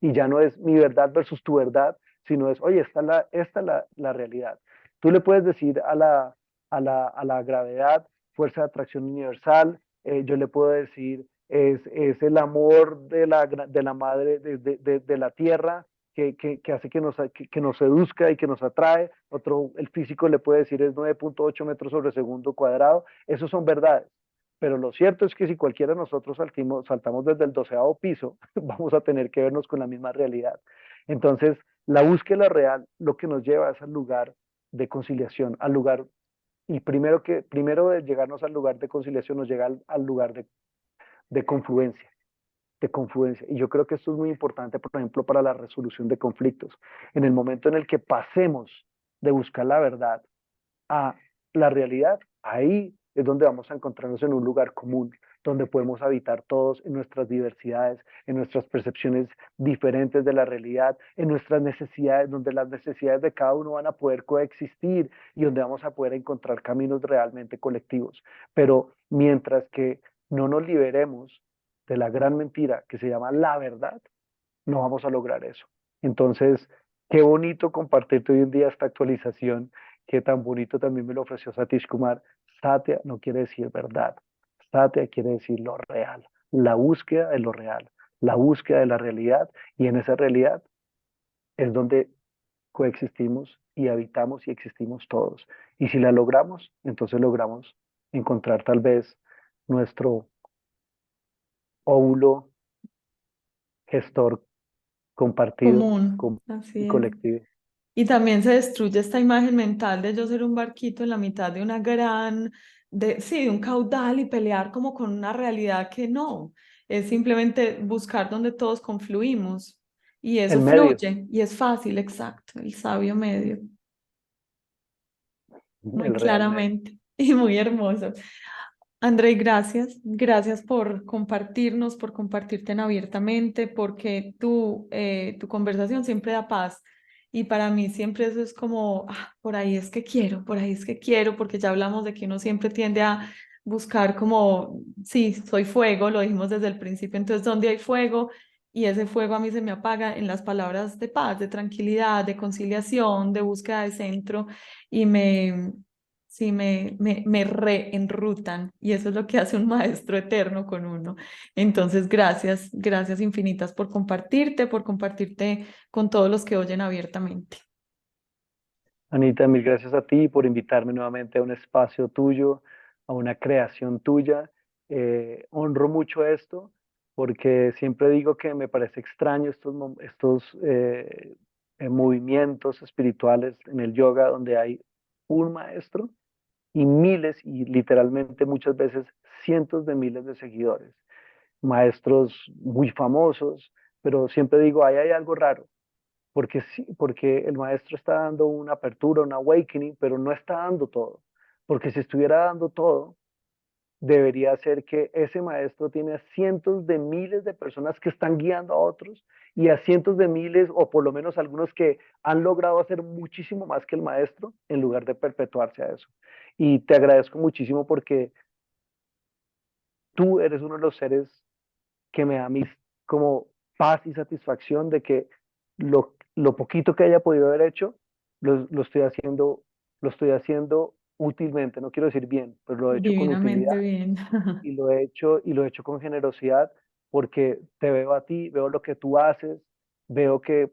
Y ya no es mi verdad versus tu verdad, sino es, oye, esta es la realidad. Tú le puedes decir a la gravedad, fuerza de atracción universal, yo le puedo decir, es el amor de la madre de la tierra, que hace que nos seduzca y que nos atrae. Otro, el físico le puede decir es 9.8 metros sobre segundo cuadrado. Esos son verdades. Pero lo cierto es que si cualquiera de nosotros saltamos desde el 12.º piso, vamos a tener que vernos con la misma realidad. Entonces, la búsqueda real lo que nos lleva es al lugar de conciliación, al lugar y primero de llegarnos al lugar de conciliación, nos llega al lugar de confluencia, de confluencia. Y yo creo que esto es muy importante, por ejemplo, para la resolución de conflictos. En el momento en el que pasemos de buscar la verdad a la realidad, ahí es donde vamos a encontrarnos en un lugar común, donde podemos habitar todos en nuestras diversidades, en nuestras percepciones diferentes de la realidad, en nuestras necesidades, donde las necesidades de cada uno van a poder coexistir y donde vamos a poder encontrar caminos realmente colectivos. Pero mientras que no nos liberemos de la gran mentira que se llama la verdad, no vamos a lograr eso. Entonces, qué bonito compartirte hoy en día esta actualización, que tan bonito también me lo ofreció Satish Kumar. Satya no quiere decir verdad, Satya quiere decir lo real, la búsqueda de lo real, la búsqueda de la realidad, y en esa realidad es donde coexistimos y habitamos y existimos todos. Y si la logramos, entonces logramos encontrar tal vez nuestro óvulo gestor compartido Común, y así es. colectivo. Y también se destruye esta imagen mental de yo ser un barquito en la mitad de una sí, de un caudal y pelear como con una realidad que no, es simplemente buscar donde todos confluimos y eso El medio, fluye y es fácil, exacto, el sabio medio, muy el real medio. claramente y muy hermoso. Andrei, gracias. Gracias por compartirnos, por compartir tan abiertamente, porque tu conversación siempre da paz. Y para mí siempre eso es como, por ahí es que quiero, por ahí es que quiero, porque ya hablamos de que uno siempre tiende a buscar como, sí, soy fuego, lo dijimos desde el principio, entonces, ¿dónde hay fuego? Y ese fuego a mí se me apaga en las palabras de paz, de tranquilidad, de conciliación, de búsqueda de centro, y sí, me reenrutan y eso es lo que hace un maestro eterno con uno. Entonces, gracias, gracias infinitas por compartirte con todos los que oyen abiertamente. Anita, mil gracias a ti por invitarme nuevamente a un espacio tuyo, a una creación tuya. Honro mucho esto porque siempre digo que me parece extraño estos movimientos espirituales en el yoga donde hay un maestro y miles y literalmente muchas veces cientos de miles de seguidores, maestros muy famosos, pero siempre digo, ahí hay algo raro porque sí, porque el maestro está dando una apertura, un awakening, pero no está dando todo. Porque si estuviera dando todo, debería ser que ese maestro tiene a cientos de miles de personas que están guiando a otros y a cientos de miles, o por lo menos algunos que han logrado hacer muchísimo más que el maestro en lugar de perpetuarse a eso. Y te agradezco muchísimo porque tú eres uno de los seres que me da mis como paz y satisfacción de que lo poquito que haya podido haber hecho, lo estoy haciendo útilmente, no quiero decir bien, pero lo he hecho con Divinamente utilidad bien. y lo he hecho con generosidad porque te veo a ti, veo lo que tú haces, veo que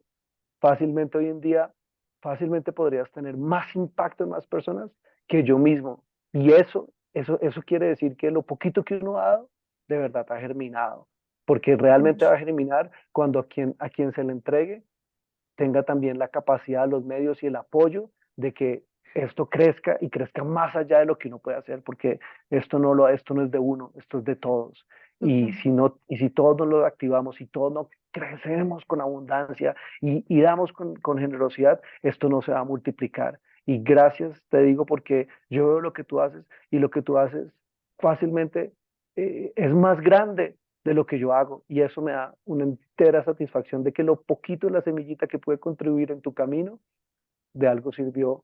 fácilmente hoy en día, fácilmente podrías tener más impacto en más personas que yo mismo. Y eso quiere decir que lo poquito que uno ha dado, de verdad ha germinado. Porque realmente va a germinar cuando a quien se le entregue tenga también la capacidad, los medios y el apoyo de que esto crezca y crezca más allá de lo que uno puede hacer, porque esto no es de uno, esto es de todos. Y Total. si no, y si todos nos lo activamos y todos no crecemos con abundancia y damos con generosidad, esto no se va a multiplicar. Y gracias, te digo, porque yo veo lo que tú haces y lo que tú haces fácilmente es más grande de lo que yo hago y eso me da una entera satisfacción de que lo poquito, la semillita que puede contribuir en tu camino, de algo sirvió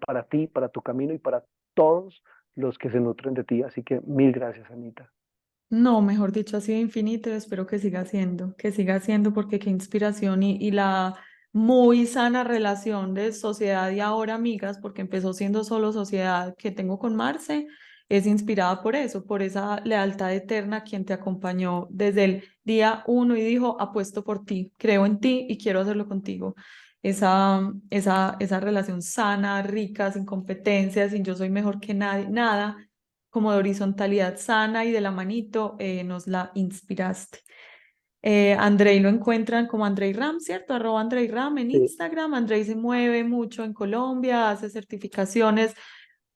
para ti, para tu camino y para todos los que se nutren de ti. Así que mil gracias, Anita. No, mejor dicho, ha sido infinito y espero que siga siendo porque qué inspiración y la muy sana relación de sociedad y ahora amigas, porque empezó siendo solo sociedad que tengo con Marce, es inspirada por eso, por esa lealtad eterna a quien te acompañó desde el día uno y dijo, apuesto por ti, creo en ti y quiero hacerlo contigo. Esa relación sana, rica, sin competencia, sin yo soy mejor que nadie, nada como de horizontalidad sana y de la manito, nos la inspiraste. Andrei lo encuentran como Andrei Ram, ¿cierto? @Andrei Ram en Sí, Instagram. Andrei se mueve mucho en Colombia, hace certificaciones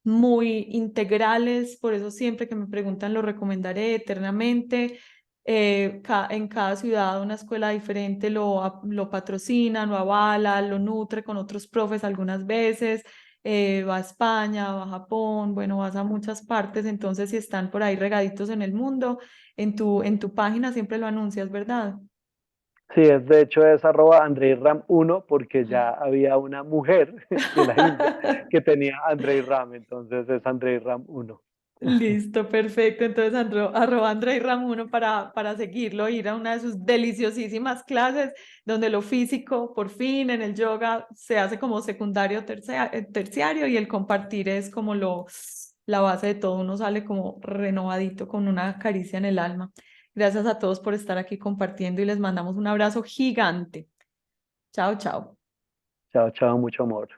muy integrales, por eso siempre que me preguntan lo recomendaré eternamente. En cada ciudad una escuela diferente lo patrocina, lo avala, lo nutre con otros profes algunas veces. Va a España, va a Japón, bueno, vas a muchas partes, entonces si están por ahí regaditos en el mundo, en tu página siempre lo anuncias, ¿verdad? Sí, de hecho es arroba Andrei Ram 1 porque ya había una mujer de la India que tenía Andrei Ram, entonces es Andrei Ram 1. Listo, perfecto. Entonces, arroba Andrei Ramuno para seguirlo, ir a una de sus deliciosísimas clases donde lo físico, por fin, en el yoga se hace como secundario, terciario y el compartir es como la base de todo. Uno sale como renovadito con una caricia en el alma. Gracias a todos por estar aquí compartiendo y les mandamos un abrazo gigante. Chao, chao. Chao, chao, mucho amor.